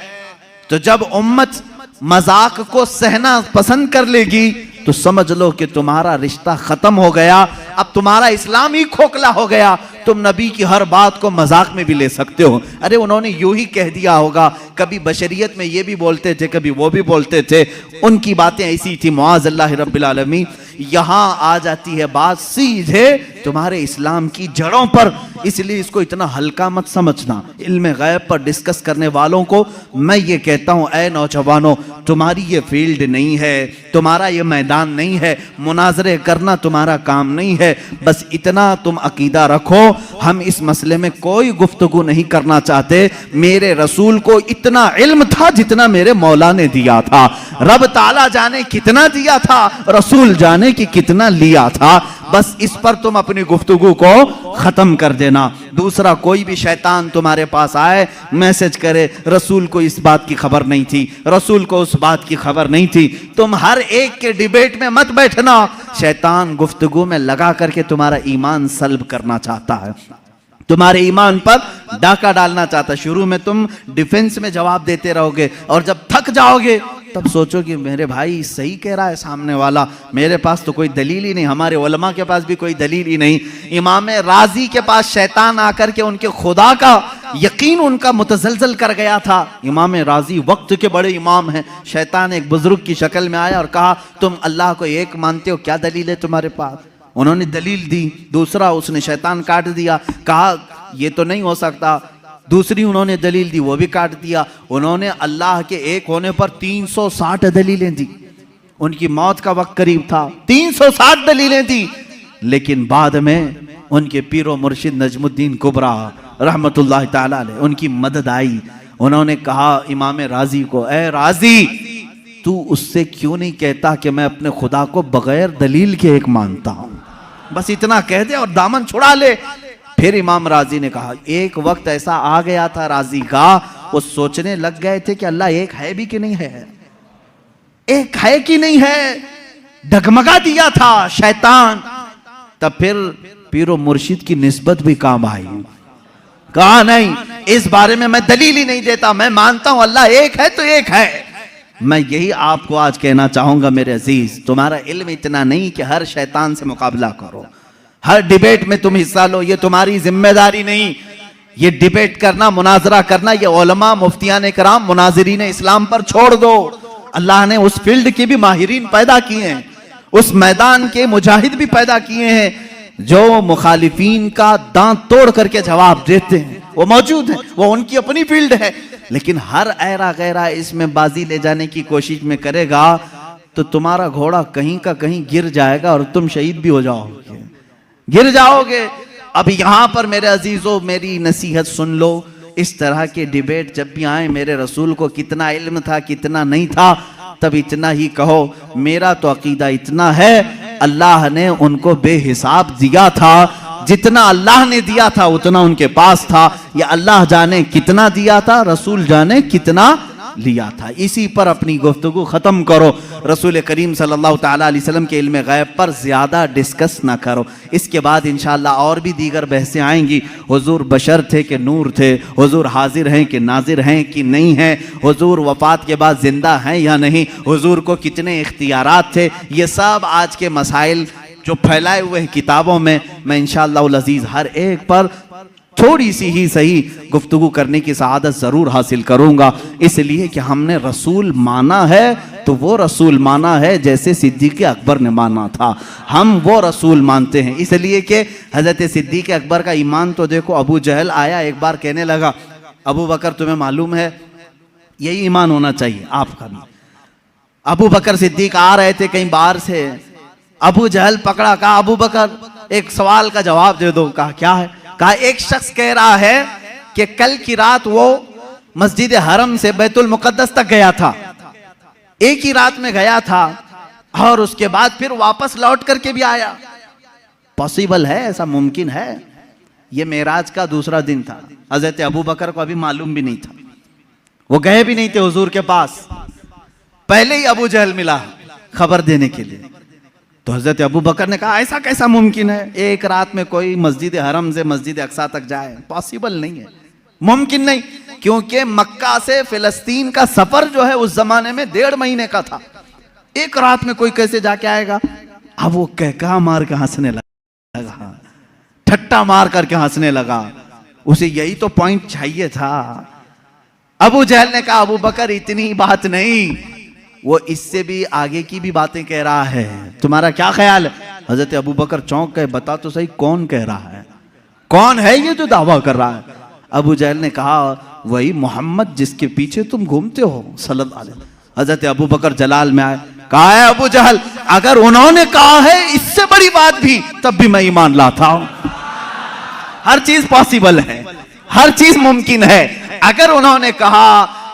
तो जब उम्मत मजाक को सहना पसंद कर लेगी तो समझ लो कि तुम्हारा रिश्ता खत्म हो गया, अब तुम्हारा इस्लाम ही खोखला हो गया। तुम नबी की हर बात को मजाक में भी ले सकते हो। अरे उन्होंने यूं ही कह दिया होगा, कभी बशरियत में ये भी बोलते थे, कभी वो भी बोलते थे, उनकी बातें ऐसी थी, मुआज़ल्लाह रब्बिल आलमीन। यहां आ जाती है बात सीधे तुम्हारे इस्लाम की जड़ों पर। इसलिए इसको इतना हल्का मत समझना। इल्म गैब पर डिस्कस करने वालों को मैं ये कहता हूं, ऐ नौजवानों, तुम्हारी ये फील्ड नहीं है, तुम्हारा ये मैदान नहीं है, मुनाजरे करना तुम्हारा काम नहीं है। बस इतना तुम अकीदा रखो, हम इस मसले में कोई गुफ्तगू नहीं करना चाहते। मेरे रसूल को इतना इल्म था जितना मेरे मौला ने दिया था। रब ताला जाने कितना दिया था, रसूल जाने कि कितना लिया था। बस इस पर तुम अपनी गुफ्तगू को खत्म कर देना। दूसरा, कोई भी शैतान तुम्हारे पास आए, मैसेज करे, रसूल को इस बात की खबर नहीं थी, रसूल को उस बात की खबर नहीं थी, तुम हर एक के डिबेट में मत बैठना। शैतान गुफ्तगू में लगा करके तुम्हारा ईमान सल्ब करना चाहता है, तुम्हारे ईमान पर डाका डालना चाहता है। शुरू में तुम डिफेंस में जवाब देते रहोगे और जब थक जाओगे तब सोचो कि मेरे भाई सही कह रहा है सामने वाला, मेरे पास तो कोई दलील ही नहीं, हमारे उलमा के पास भी कोई दलील ही नहीं। इमाम राजी के पास शैतान आकर के उनके खुदा का यकीन उनका मुतजलजल कर गया था। इमाम राजी वक्त के बड़े इमाम हैं। शैतान एक बुजुर्ग की शक्ल में आया और कहा, तुम अल्लाह को एक मानते हो, क्या दलील है तुम्हारे पास? उन्होंने दलील दी। दूसरा, उसने शैतान काट दिया, कहा ये तो नहीं हो सकता, दूसरी उन्होंने दलील दी, वो भी काट दिया। उन्होंने अल्लाह के एक होने पर 360 दलीलें दी। उनकी मौत का वक्त करीब था, 360 दलीलें दी। लेकिन बाद में उनके पीरो मुर्शिद नजमुद्दीन कुबरा रहमतुल्लाह ताला अलैह, उनकी मदद आई। उन्होंने कहा इमाम राजी को, ए राजी, तू उससे क्यों नहीं कहता कि मैं अपने खुदा को बगैर दलील के एक मानता हूं, बस इतना कह दे और दामन छुड़ा ले। फिर इमाम राजी ने कहा, एक वक्त ऐसा आ गया था राजी का, वो सोचने लग गए थे कि अल्लाह एक है भी कि नहीं है, एक है कि नहीं है, डगमगा दिया था शैतान। तब फिर पीरो मुर्शिद की निस्बत भी काम आई। कहा नहीं, इस बारे में मैं दलील ही नहीं देता, मैं मानता हूं अल्लाह एक है तो एक है। मैं यही आपको आज कहना चाहूंगा मेरे अजीज, तुम्हारा इल्म इतना नहीं कि हर शैतान से मुकाबला करो, हर डिबेट में तुम हिस्सा लो, ये तुम्हारी जिम्मेदारी नहीं। ये डिबेट करना, मुनाजरा करना, ये उलमा, मुफ्तियान कराम, मुनाजिरीन इस्लाम पर छोड़ दो। अल्लाह ने उस फील्ड के भी माहिरीन पैदा किए हैं, उस मैदान के मुजाहिद भी पैदा किए हैं जो मुखालिफीन का दांत तोड़ करके जवाब देते हैं, वो मौजूद है, वो उनकी अपनी फील्ड है। लेकिन हर ऐरा गैरा इसमें बाजी ले जाने की कोशिश में करेगा तो तुम्हारा घोड़ा कहीं का कहीं गिर जाएगा और तुम शहीद भी हो जाओगे, गिर जाओगे। अब यहां पर मेरे अजीजों मेरी नसीहत सुन लो, इस तरह के डिबेट जब भी आए, मेरे रसूल को कितना इल्म था कितना नहीं था, तब इतना ही कहो, मेरा तो अकीदा इतना है, अल्लाह ने उनको बेहिसाब दिया था, जितना अल्लाह ने दिया था उतना उनके पास था, या अल्लाह जाने कितना दिया था, रसूल जाने कितना लिया था। इसी पर अपनी गुफ्तगू खत्म करो। रसूल करीम सल्लल्लाहु ताला अलैहि वसल्लम के इल्म गैब पर ज्यादा डिस्कस ना करो। इसके बाद इंशाअल्लाह और भी दीगर बहसें आएंगी। हुजूर बशर थे कि नूर थे, हुजूर हाजिर हैं कि नाजिर हैं कि नहीं हैं, हुजूर वफात के बाद जिंदा हैं या नहीं, हुजूर को कितने इख्तियारात थे, ये सब आज के मसाइल जो फैलाए हुए हैं किताबों में, मैं इंशाअल्लाह अज़ीज़ हर एक पर थोड़ी सी ही सही गुफ्तगू करने की सआदत ज़रूर हासिल करूँगा। इसलिए कि हमने रसूल माना है तो वो रसूल माना है जैसे सिद्दीक़ अकबर ने माना था, हम वो रसूल मानते हैं। इसलिए कि हज़रत सिद्दीक़ अकबर का ईमान तो देखो, अबू जहल आया एक बार कहने लगा, अबू बकर तुम्हें मालूम है, यही ईमान होना चाहिए आपका भी। अबू बकर सिद्दीक़ आ रहे थे कहीं बाहर से, अबू जहल पकड़ा, कहा अबू बकर एक सवाल का जवाब दे दो। कहा क्या है? कहा एक शख्स कह रहा है कि कल की रात वो मस्जिद हरम से बैतुल मुकद्दस तक गया था, एक ही रात में गया था और उसके बाद फिर वापस लौट करके भी आया। पॉसिबल है? ऐसा मुमकिन है? ये मेराज का दूसरा दिन था, हजरत अबू बकर को अभी मालूम भी नहीं था, वो गए भी नहीं थे हुजूर के पास, पहले ही अबू जहल मिला खबर देने के लिए। तो हजरत अबू बकर ने कहा ऐसा कैसा मुमकिन है, एक रात में कोई मस्जिद हरम से मस्जिद अक्सा तक जाए? पॉसिबल नहीं है, मुमकिन नहीं, क्योंकि मक्का से फिलिस्तीन का सफर जो है उस जमाने में 1.5 महीने का था, एक रात में कोई कैसे जाके आएगा? अब वो कहका मार के हंसने लगा, ठट्टा मार करके हंसने लगा, उसे यही तो पॉइंट चाहिए था। अबू जहल ने कहा अबू बकर इतनी बात नहीं, वो इससे भी आगे की भी बातें कह रहा है, तुम्हारा क्या ख्याल है? हजरत अबू बकर चौंक गए, बता तो सही कौन कह रहा है, कौन है ये जो दावा कर रहा है? अबू जहल ने कहा वही मोहम्मद जिसके पीछे तुम घूमते हो सल्लल्लाहु अलैहि वसल्लम। हजरत अबू बकर जलाल में आए, कहा है अबू जहल अगर उन्होंने कहा है इससे बड़ी बात भी, तब भी मैं ईमान लाता हूं। हर चीज पॉसिबल है, हर चीज मुमकिन है। अगर उन्होंने कहा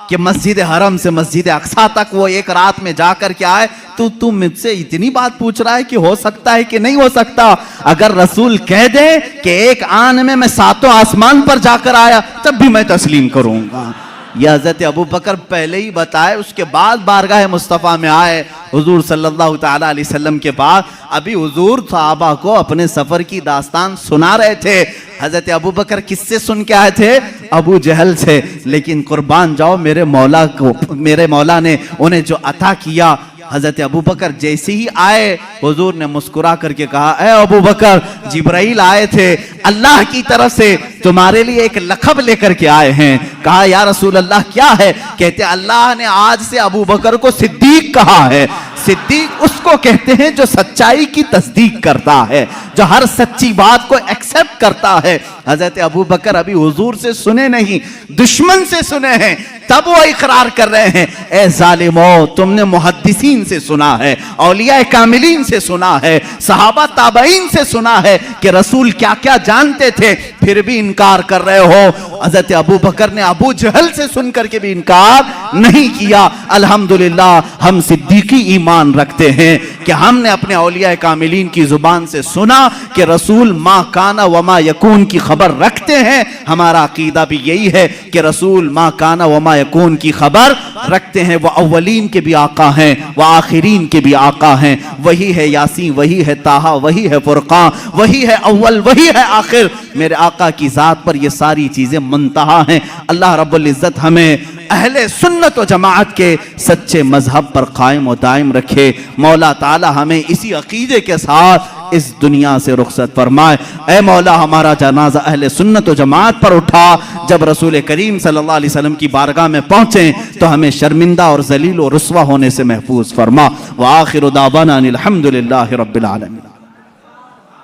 कि मस्जिद हरम से मस्जिद अक्सा तक वो एक रात में जाकर के आए, तो तुम मुझसे इतनी बात पूछ रहा है कि हो सकता है कि नहीं हो सकता? अगर रसूल कह दे कि एक आन में मैं 7 आसमान पर जाकर आया, तब भी मैं तस्लीम करूंगा। यह हजरत अबू बकर पहले ही बताए, उसके बाद बारगाह मुस्तफ़ा में आए हुजूर सल्लल्लाहु ताला अलैहि वसल्लम के बाद। अभी हुजूर सहाबा को अपने सफर की दास्तान सुना रहे थे। हजरत अबू बकर किससे सुन के आए थे? अबू जहल से। लेकिन कुर्बान जाओ मेरे मौला को, मेरे मौला ने उन्हें जो अता किया, हजरत अबू बकर जैसे ही आए हुजूर ने मुस्कुरा करके कहा ए अबू बकर, जिब्राइल आए थे अल्लाह की तरफ से, तुम्हारे लिए एक लक़ब लेकर के आए हैं। कहा या रसूल अल्लाह क्या है? कहते अल्लाह ने आज से अबू बकर को सिद्दीक कहा है। सिद्दीक उसको कहते हैं जो सच्चाई की तस्दीक करता है। जो हर सच्ची बात को एक्सेप्ट करता है। हजरत अबू बकर अभी हुजूर से सुने नहीं, दुश्मन से सुने हैं, तब वो इकरार कर रहे हैं, ए जालिमो, तुमने मुहद्दिसीन से सुना है, औलिया कामिलीन से सुना है, सहाबा ताबईन से सुना है कि रसूल क्या क्या जानते थे, फिर भी इनकार कर रहे हो। हजरत अबू बकर ने अबू जहल से सुनकर के भी इनकार नहीं किया। अल्हम्दुलिल्लाह हम सिद्दीकी ईमान रखते हैं कि हमने अपने औलिया कामिलीन की जुबान से सुना कि रसूल मा काना व मा यकून की खबर रखते हैं। हमारा अकीदा भी यही है कि रसूल मा काना व मा यकून की खबर रखते हैं। वह अव्वलीन के भी आका हैं, वह आखिरीन के भी आका हैं। वही है यासीन, वही है ताहा, वही है फुरकान, वही है अव्वल, वही है आखिर। मेरे आका की जात पर ये सारी चीजें मुंतहा हैं। अल्लाह रब्बुल इज्जत हमें अहले सुन्नत व जमाअत के सच्चे मजहब पर कायम व दायम रखे। मौला ताला हमें इसी अकीदे के साथ इस दुनिया से रुखसत फरमाए। ऐ मौला, हमारा जनाजा अहले सुन्नत व जमाअत पर उठा। जब रसूल करीम सल्लल्लाहु अलैहि वसल्लम की बारगाह में पहुंचे तो हमें शर्मिंदा और जलील और रुस्वा होने से महफूज फरमा। व आखिर दावाना अनिल हम्दुलिल्लाहि रब्बिल आलमीन।